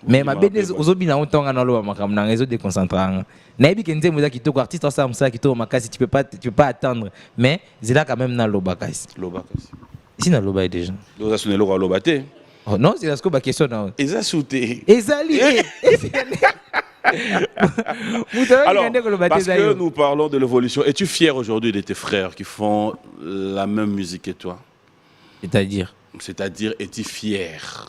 mais ma bêtise ozobina ontonga na lo makam na réseau déconcentrant na yebi kenze moza kitoko artiste ça ça kitoko makasi tu peux pas attendre mais zela quand même na lobakasi si na loba déjà doza sonelo ko lobate oh non c'est parce que ba question na eza souté ezali alors parce que nous parlons de l'évolution es-tu fier aujourd'hui de tes frères qui font la même musique que toi? C'est-à-dire es-tu fier?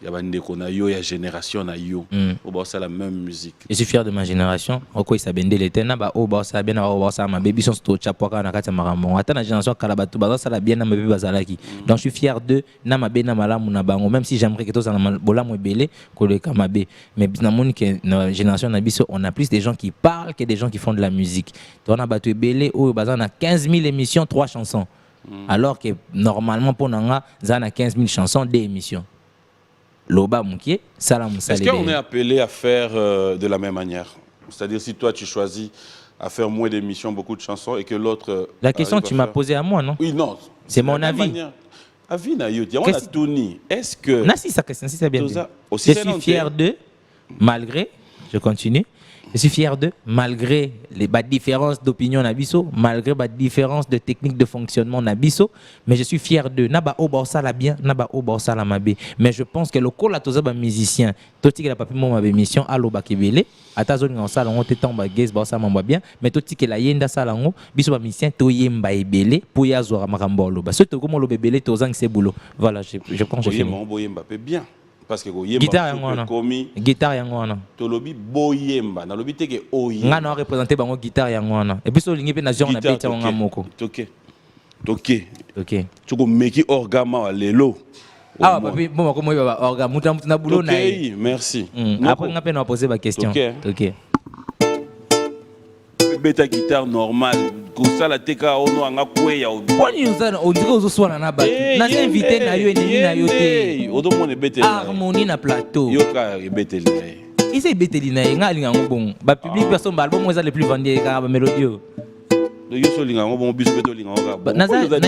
Il y a bande qu'on a yo, il y a génération na yo. Au bas c'est la même musique. Je suis fier de ma génération. Oko isabende letena ba au bas ça bien au bas ça ma baby son sto chapoka na kata maramon. Ata na génération kalabatu ba ça la bien na ma baby bazalaki. Donc je suis fier de na ma be na malamu na bango même si j'aimerais que tous en bolamu belé ko le kamabe. Mais na moni que na génération na biso on a plus des gens qui parlent que des gens qui font de la musique. Donc on a battu belé au bas on a 15 000 émissions 3 chansons. Alors que normalement pour nanga ça a 15 000 chansons 2 émissions. Est-ce qu'on est appelé à faire de la même manière? C'est-à-dire si toi tu choisis à faire moins d'émissions, beaucoup de chansons et que l'autre... La question tu m'as posée à moi, non? Oui, non. C'est mon avis. Avina Yoti, on a Tony. Est-ce que. Non, si ça bien. Je suis fier d'eux, malgré, je continue. Je suis fier d'eux, malgré les différences d'opinion Nabiso, malgré les différences de technique de fonctionnement Nabiso, mais je suis fier d'eux. Naba Oborsa la bien, Naba Oborsa la mabé. Mais je pense que le col à tous les musiciens, tout ce qui a pas pu mon émission, allo bakibele, à ta zone en salle, on te tombe à gaze, borsa m'envoie bien, mais tout ce qui est la yenda salango, biso ba musicien, to yemba ebele, pour y azora marambolo. Bah, ce que comme le bébé, to zang c'est boulot. Voilà, je pense que j'ai fait. Boyemba bien. Parce que guitare yango guitare yango wana tolobi boyemba na lobi teke oye nga na représenter bango guitare yango wana et puis so lingi pe na genre na beta nga moko OK tuko meki orgama wa lelo ah papi bon ko moyo ba orgama muta na boulot na OK merci après nga pe na poser ba question OK beta guitare normal kusala teka ono anga kweya poni uzana ondiko uzoswana na ba na invité na yo ennemi na yo te odo mone beta harmonie na plateau yo ka beteli na ye ise beteli na ye nga linga ngo bon ba public personne ba album eza le plus vendu ka ba mélodie yo so linga ngo bon biso beto linga ngo ba na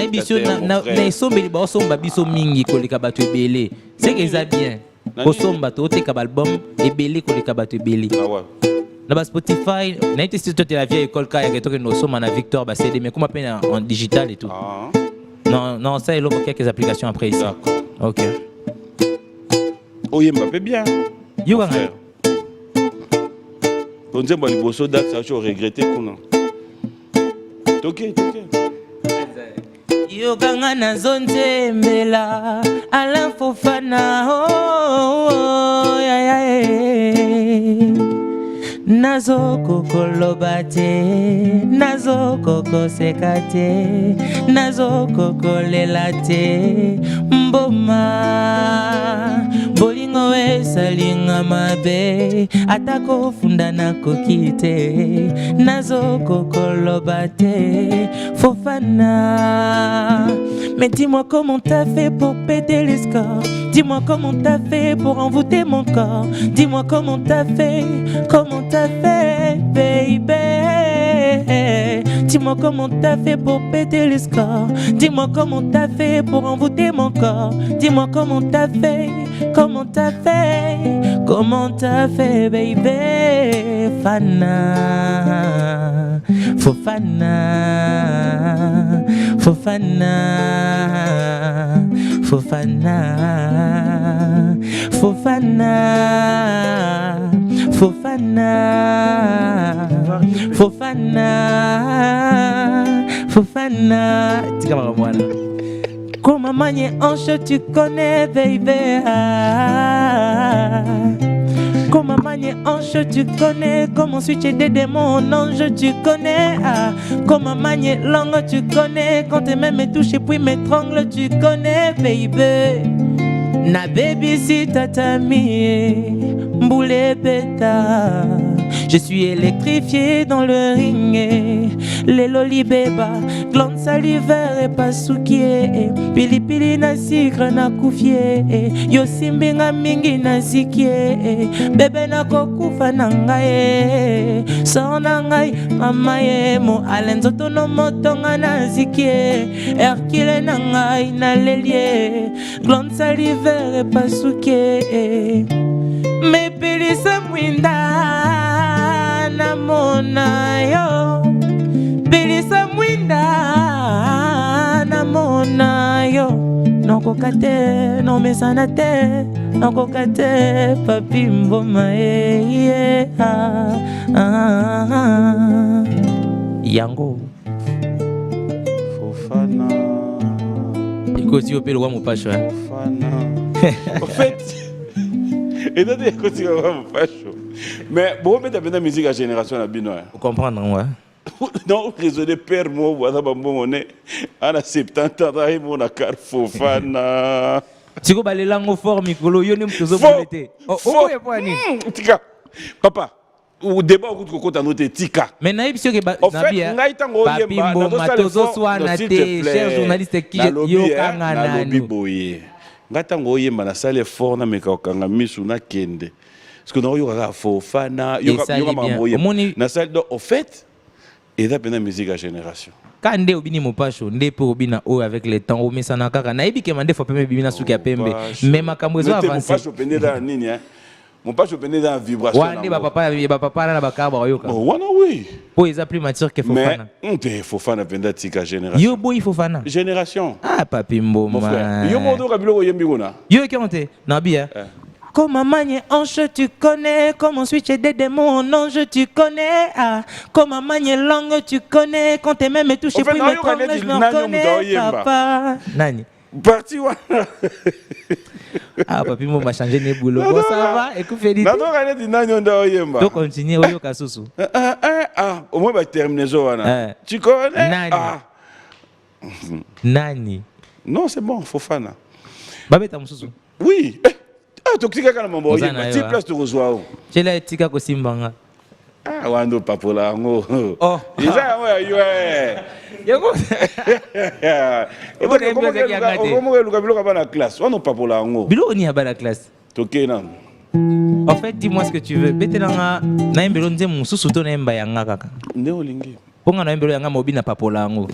biso na sombeli ba somba biso mingi koleka bato ebele c'est que ça bien ko somba to te ka album ebele koleka bato ebele ah ouais na Spotify, na été sur la vieille école kaya que nous sommes à Victor bah CD mais comment peine en digital et tout. Non ça il y a quelques applications après ici. D'accord. OK. Oh Mbappé bien. Yo ga. On dit bon bosso d'ac ça je regretter qu'on. OK. Yo ganga na zonze mbela Alain Fofana oh Nazo kokoloba te, nazo kokoseka te, nazo kokolela te, mboma bolingo esalinga mabe, atako funda na kokite, nazo kokoloba te, Fofana. Mais dis-moi comment t'as fait pour péter les scores. Dis-moi comment t'as fait pour envoûter mon corps. Dis-moi comment t'as fait, baby. Dis-moi comment t'as fait pour péter les scores. Dis-moi comment t'as fait pour envoûter mon corps. Dis-moi comment t'as fait, comment t'as fait, baby. Fana, Fofana, Fofana, Fofana, Fofana, Fofana, Fofana, Fofana. Comment manier hanche tu connais, baby. Comment manier hanche tu connais. Comment switcher des démons en ange tu connais. Comment manier langue tu connais. Quand tes mains me touchent et puis m'étranglent tu connais, baby. Na baby si tatami boule beta. Je suis électrifié dans le ring. Les lolibeba, glande salivaire et pas soukié. Pili pili na sucre na koufie. Yo simbinga mingi na sikie. Bébé na kokufa na ngai. Sors na ngai mama ye. Mo alenzoto no motonga na sikie. Hercule na ngai na lelie. Glande salivaire et pas soukié. Me pili sa mwinda na mona yo. Belisa mwinda na mona yo. Noko kate, no mesana te. Noko kate, papi mboma Yango Fofana. Écoute, au pelo, mon pacho. Fofana. En fait, et donc, écoute, mon pacho. Mais bon, mais t'as bien la musique à génération à Binois. Vous comprenez, ouais. Non, désolé, père, moi, voilà, on est à 70 ans, on a car Fofana. Tu vois, les langues fortes, Mikolo, yo n'aime toujours pas. Oh, Tika, papa, au débat, on compte à noter Tika. Mais naïf, c'est que en fait, papi Matozo soit naté, cher journaliste qui yo kangana nous. Ngatango yemba na salle fort na meka okanga misu na kende. Parce que non yo ka Fofana, yo ka mamoye. Na salle en fait Et là, la musique à génération. Quand on obini mopacho, on pour obina o avec le temps, on met ça na kaka. Na ibi kemande faut pembe bibina souki apembe. Mais ma kamwezo avancé. Mopacho pende dans nini hein. Mopacho pende dans vibration. Wande ba papa na ba kaba oyoka. Oh wana oui. Po ils plus mature que Fofana. Mais on te Fofana pende tika génération. Yo boy Fofana. Génération. Ah papi mboma. Mon frère. Yo modo kabilo yembi gona. Yo kionte na bia. Comment manier ange, tu connais. Comment switcher des démons en ange, tu connais. Ah, comment manier langue, tu connais. Quand t'es même touché, puis me tremble, je me reconnais, papa. Nani. Parti wana. Ah, papi, moi, m'a changé les boulots. Bon, ça va, écoute, Félix. Non, non, dit nani onda oyemba. Donc, continue, oyo kasusu. Ah, au moins, va terminer ça, wana. Tu connais? Nani. Ah. Nani. Non, c'est bon, Fofana. Babeta mususu. Oui. Ah, tu as kana mambo oyemba. Tu place tu reçois. Tu l'as tika ko simbanga. Ah, wando papola ngo. Oh. Isa ouais, ouais. Yego. Comment le kabilo ka na classe? Wando papola ngo. Bilo ni aba la classe. Toké nan. En fait, dis-moi ce que tu veux. Betelanga na mbelo nze mususu to na mba yanga kaka. Ne olingi. Ponga na mbelo yanga mobi na papola ngo.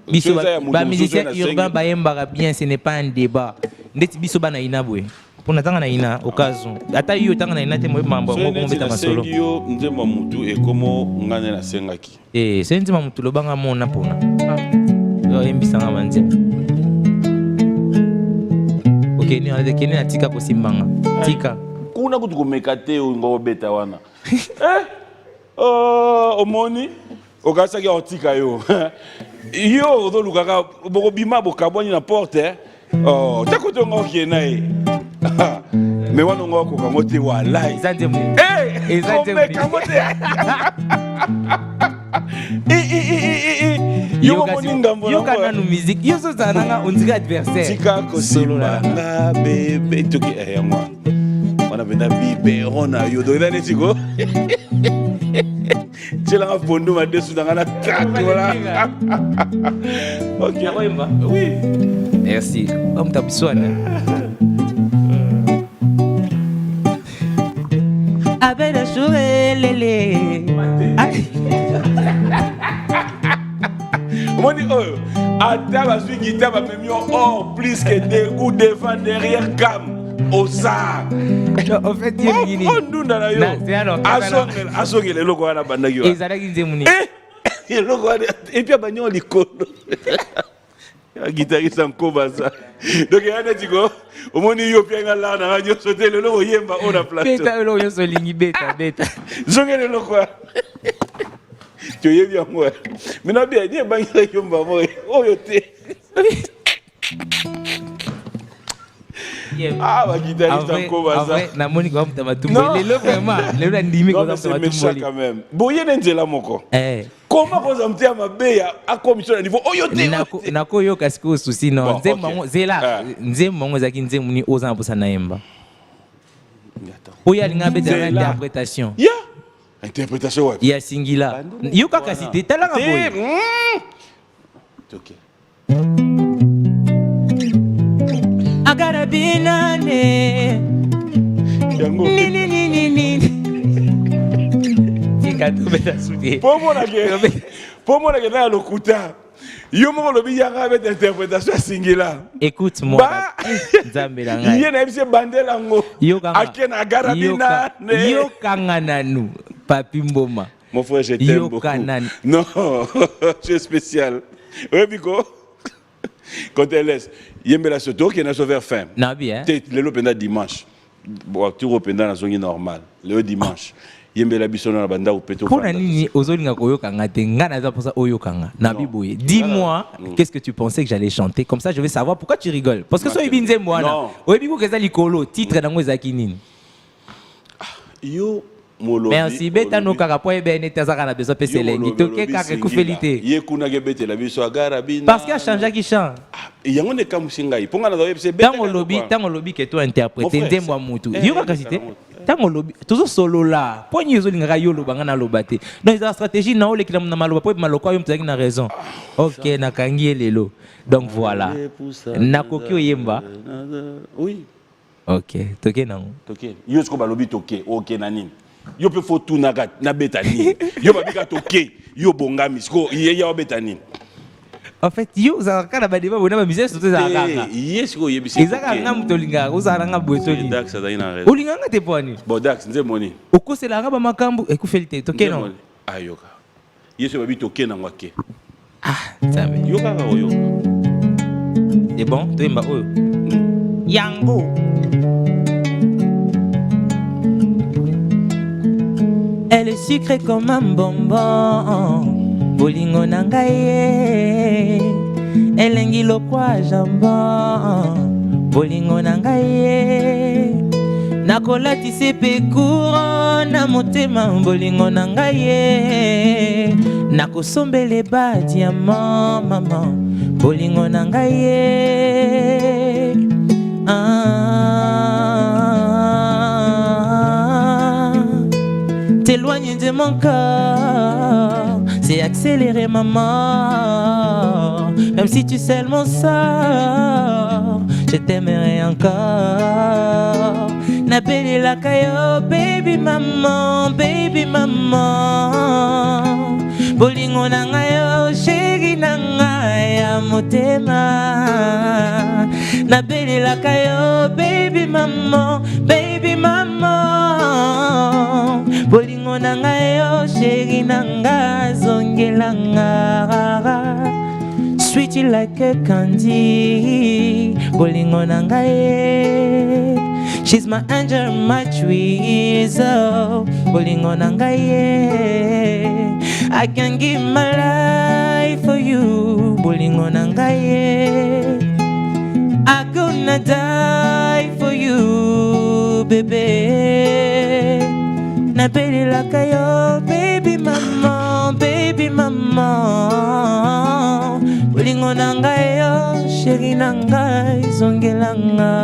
Biso ba musicien urbain ba yemba bien, ce n'est pas un débat. Ndeti biso ba na inabwe. Pour natanga na ina occasion. Ata yo tanga na ina te mo mambo ngo beta masolo. Yo nze mamutu e komo ngane na sengaki. C'est nze mamutu lo banga mona pona. Yo embisanga manze. OK, ni ala de kene atika ko simbanga. Tika. Kuna kutu komekate ngo beta wana. Oh, omoni. Okasa ki otika yo. Yo do lukaka boko bima bokaboni na porte. Oh, takoto ngo kienai. Mais wana ngo ko kamote wala. Izanze mu. Izanze mu. Yo moninga mbona. Yo kana no musique. Yo so zananga onzika adversaire. Tika ko simba na bebe toki moi. On a bena biberona yo do ina netiko. Tu l'as fondu ma dessus dans la tête, voilà. Ok. Oui. Merci. Homme t'as besoin. Avec la chouette, lélé. Mon dit, oh, attends, ma suite guitare m'a mis oh, plus que des coups devant, derrière, cam. Osa. En fait, il y a une asongé le logo à la bande. Et puis, il y a un guitariste en Kobaza. Donc, il y a un petit au monde, il y a un radio sauté le logo, il y a un plateau. Beta, le logo, beta, beta. Zongé le logo. Tu y es bien, moi. Mais non, bien, il y a un yomba, moi. Oh, yoté. Ah, ma guitariste en Kobaza. Na moni ko mta matumbo. Le vraiment, le la ndimi ko mta matumbo. Quand même. Boye nenzela moko. Comment vous amté à ma beya à commission à niveau oyote. Nako yo kasiko souci non. Nzemba zela, nzemba zaki nzemu ni oza mposa naemba. Oya linga beta interprétation. Ya. Interprétation ouais. Ya singila. Yo kaka cité talanga boy. OK. I gotta be nane. Ni. Tika tu beta soudé. Pour moi que na lokuta. Yo mo lobi yanga avec interprétation singila. Écoute-moi. Nzambe la ngai. Yé na bise bandela ngo. Akena gara bina. Yo kanga nanu. Papi Mboma. Mon frère, je t'aime beaucoup. Non, tu es spécial. Oui, Biko. Quand elle laisse, il y a un soto qui est vers fin. Non, bien. Le lopenda dimanche. Bon, tu rependa dans zone normale. Le dimanche. Il y a un biso dans la banda ou péto. Pour nani ozolinga koyokanga tenga za pour ça oyokanga. Nabi boye. Dis-moi, qu'est-ce que tu pensais que j'allais chanter? Comme ça, je vais savoir pourquoi tu rigoles. Parce que so ibinze mwana. Oyebi ko keza likolo, titre nango ezaki nini? Yo merci beta no kaka po ebe ne tazaka na besoin pese lengi toke kaka kufelité ye kuna ke bete la biso agara bina parce qu'il a changé qui chante yango ne kamusinga iponga na doye pese beta tango lobi que toi interpréter ndemwa mutu yo kaka cité tango lobi toujours solo là po nyezo linga yo lobanga na lobate donc la stratégie na ole kila na maloba po maloko yo mtaki na raison OK na kangi lelo donc voilà na kokio yemba oui OK toke nango toke yo sko balobi toke OK nani Yo pe faut tout na betani. Yo ba bika toke. Yo bongami. Sko ya betani. En fait, yo za kana ba débat bona ba misère surtout za kanga. Yes ko yebisi. Ezaka nga mutolinga uzaranga bwetoli. Dax ça daina raison. Olinganga te poni. Bon Dax nze moni. Okosela nga ba makambu ekufeli toke non. Ayoka. Yeso ba bi toke na ngwake. Ah, ça me. Yo kaka oyo. C'est bon, toi imba oyo. Yango. Elle est sucrée comme un bonbon. Bolingo nangaye. Elengi lokwa jambon. Bolingo nangaye. Nakolati sepe couronne na motema. Bolingo nangaye. Nakosombele ba diamant maman. Bolingo nangaye. T'éloigner de mon corps, c'est accélérer ma mort. Même si tu scelles mon sort, je t'aimerai encore. N'appelle la caillou, baby maman, baby maman. Bolingo nangayo, chéri nangaya motema. N'appelle la caillou, baby maman, baby maman. Bolingo nangayo, chéri nanga zongelanga. Sweet like a candy. Bolingo nangaye. She's my angel, my tweezer. Bolingo nangaye. I can give my life for you. Bolingo nangaye. I gonna die for you, baby. Na baby like yo, baby mama, baby mama. Bolingo nangayo, chéri nangai, zongelanga,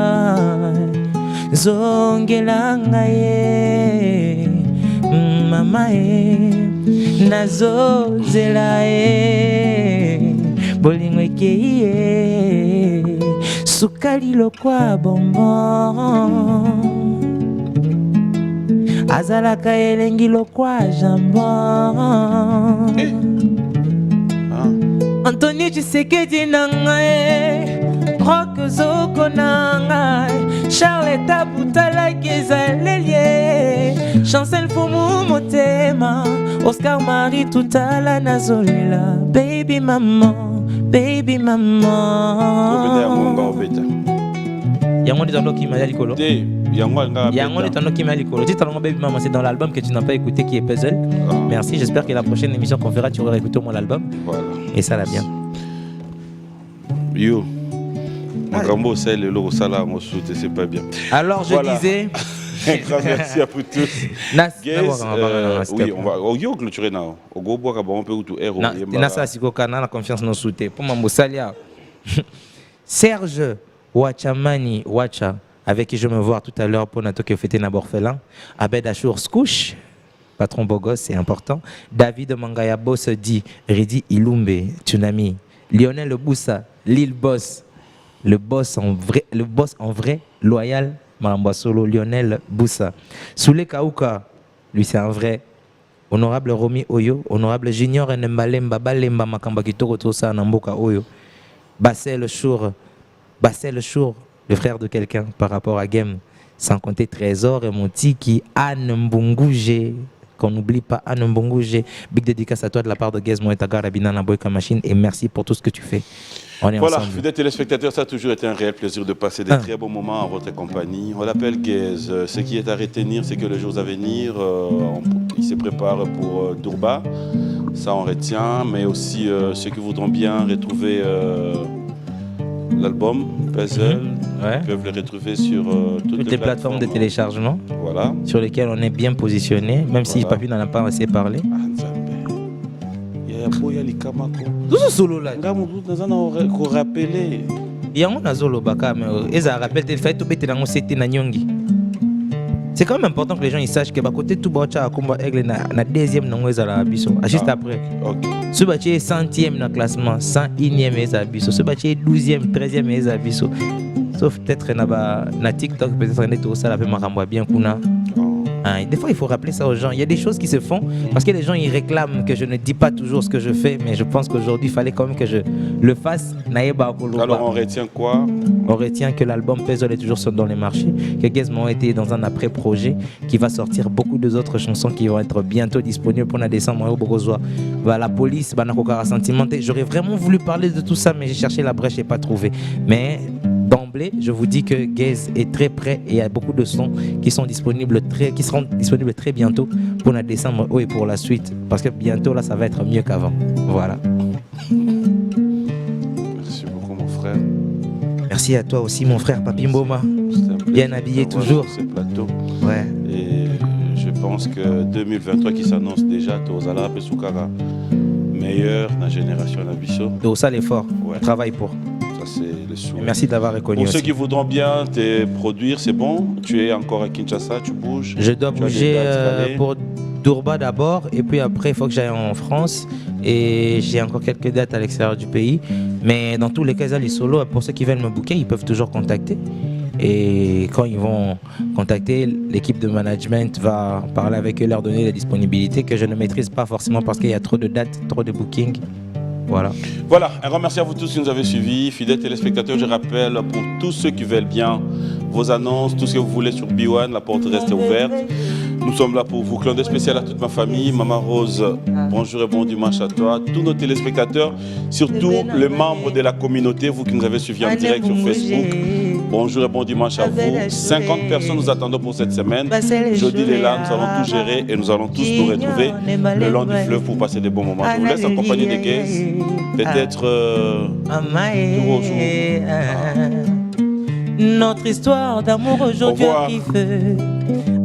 zongelanga ye, mama ye, nazo zela ye, bolingo ekeye, sukali lokwa bonbon. Azalaka elengi lokwa jambon. Anthony Tshisekedi nangae, Rock Zoko nangae, Charlotte Butala Gezalelie, Chancel Fumu Motema, Oscar Marie Tutala Nazolela, baby maman, baby maman. Yango est dans qui m'a likolo. Yango est dans qui m'a likolo. Dis talon baby maman, c'est dans l'album que tu n'as pas écouté qui est Puzzle. Merci, j'espère que la prochaine émission qu'on fera tu auras écouté mon album. Voilà. Et ça l'a bien. Yo. Makambo c'est le logo sala mo soute c'est pas bien. Alors je disais grand merci à vous tous. Oui, on va au yo clôturer na. Au go bois ka bon peu tout héros. Na ça siko kana la confiance no soute. Pour mambo salia. Serge Wachamani Wacha, avec qui je me vois tout à l'heure pour notre que fêter Naborfelin. Abed Achour Skouch, patron beau gosse, c'est important. David Mangaya Boss dit, Ridi Ilumbe, Tsunami. Lionel Boussa, Lil Boss, le boss en vrai, loyal, Maramba Solo, Lionel Boussa. Soule Kauka, lui c'est un vrai. Honorable Romy Oyo, honorable Junior Nembalemba, Balemba Makamba Kitoko Tosa Namboka Oyo. Bassel Chour, le frère de quelqu'un par rapport à Game, sans compter Trésor et Montiki, Anne Mbungouje, qu'on n'oublie pas Anne Mbungouje. Big dédicace à toi de la part de Gizmo et Tagar Abinana Boyka Machine et merci pour tout ce que tu fais. On est voilà, ensemble. fidèles téléspectateurs, ça a toujours été un réel plaisir de passer des très bons moments en votre compagnie. On l'appelle Gez. Ce qui est à retenir, c'est que les jours à venir, il se prépare pour Durba. Ça, on retient, mais aussi ceux qui voudront bien retrouver l'album Puzzle, ils peuvent le retrouver sur toutes les plateformes de téléchargement, voilà, sur lesquelles on est bien positionné, même si Papi n'en a pas assez parlé. Solo là. C'est quand même important que les gens ils sachent que à côté tout bacha combat aigle na deuxième non ezala biso juste après. Ce bacha est 100e dans classement, 101e ezala biso. Ce bacha est 12e, 13e ezala biso. Sauf peut-être na TikTok peut-être on est tout ça la peut makambo bien kuna. Hein, des fois, il faut rappeler ça aux gens. Il y a des choses qui se font parce que les gens ils réclament que je ne dis pas toujours ce que je fais, mais je pense qu'aujourd'hui, il fallait quand même que je le fasse. Alors, on retient quoi? On retient que l'album Pezol est toujours dans les marchés, que Gez Maweté est dans un après-projet qui va sortir beaucoup d'autres chansons qui vont être bientôt disponibles pour la décembre. La police, sentimenté. J'aurais vraiment voulu parler de tout ça, mais j'ai cherché la brèche et pas trouvé. Mais d'emblée, je vous dis que Gez est très prêt et il y a beaucoup de sons qui seront disponibles très bientôt pour la décembre et pour la suite. Parce que bientôt, là, ça va être mieux qu'avant. Voilà. Merci beaucoup, mon frère. Merci à toi aussi, mon frère Papi Mboma. Bien habillé toujours. Sur ces plateaux. Ouais. Et je pense que 2023 qui s'annonce déjà, Tozala Pesukara, meilleur dans la génération Nabiso. Donc ça l'effort, ouais. On travaille pour. Ça c'est le souhait. Merci de l'avoir reconnu. Pour aussi. ceux qui voudront bien te produire, c'est bon. Tu es encore à Kinshasa, tu bouges. Je dois bouger pour Durba d'abord et puis après il faut que j'aille en France et j'ai encore quelques dates à l'extérieur du pays. Mais dans tous les cas, les solos, pour ceux qui veulent me booker, ils peuvent toujours contacter. Et quand ils vont contacter, l'équipe de management va parler avec eux, leur donner la disponibilité que je ne maîtrise pas forcément parce qu'il y a trop de dates, trop de bookings. Voilà. Voilà, un grand merci à vous tous qui nous avez suivis. Fidèles téléspectateurs, je rappelle pour tous ceux qui veulent bien vos annonces, tout ce que vous voulez sur B1, la porte reste ouverte. Nous sommes là pour vous. Clin d'œil spécial à toute ma famille. Maman Rose, bonjour et bon dimanche à toi. Tous nos téléspectateurs, surtout les membres de la communauté, vous qui nous avez suivis en direct sur Facebook. Bonjour et bon dimanche à vous. 50 personnes nous attendons pour cette semaine. Jeudi les là, nous allons tout gérer et nous allons tous nous retrouver le long du fleuve pour passer des bons moments. Je vous laisse en compagnie des Gez. Peut-être Notre histoire d'amour aujourd'hui qui fait.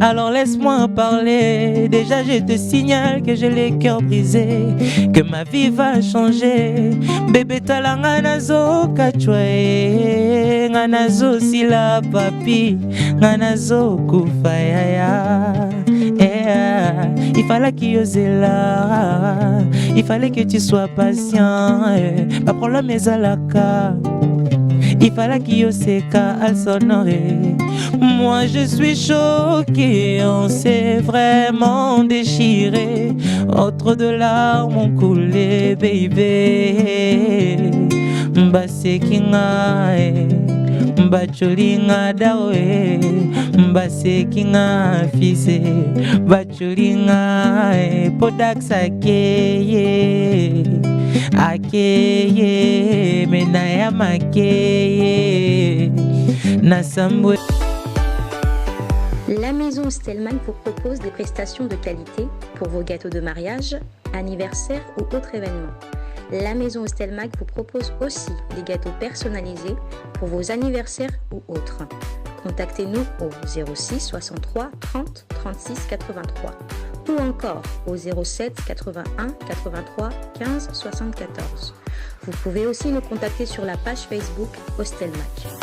Alors laisse-moi parler. Déjà je te signale que j'ai les cœurs brisés, que ma vie va changer. Bébé talanga nazo kachwe, nganazo sila papi, nganazo kufayaya. Il fallait qu'il ose là, il fallait que tu sois patient. Pas problème mais alaka. Il fallait qu'il y ait al sonoré. Moi je suis choqué, on s'est vraiment déchiré. Trop de larmes ont coulé, baby. Mbase kinga, bacholinga dawe. Mbase kinga fise, bacholinga podak sakeye. Akeye, menaya makeye, nasambwe. La maison Stelman vous propose des prestations de qualité pour vos gâteaux de mariage, anniversaire ou autres événements. La maison Stelmag vous propose aussi des gâteaux personnalisés pour vos anniversaires ou autres. Contactez-nous au 06 63 30 36 83 ou encore au 07 81 83 15 74. Vous pouvez aussi nous contacter sur la page Facebook Hostelmac.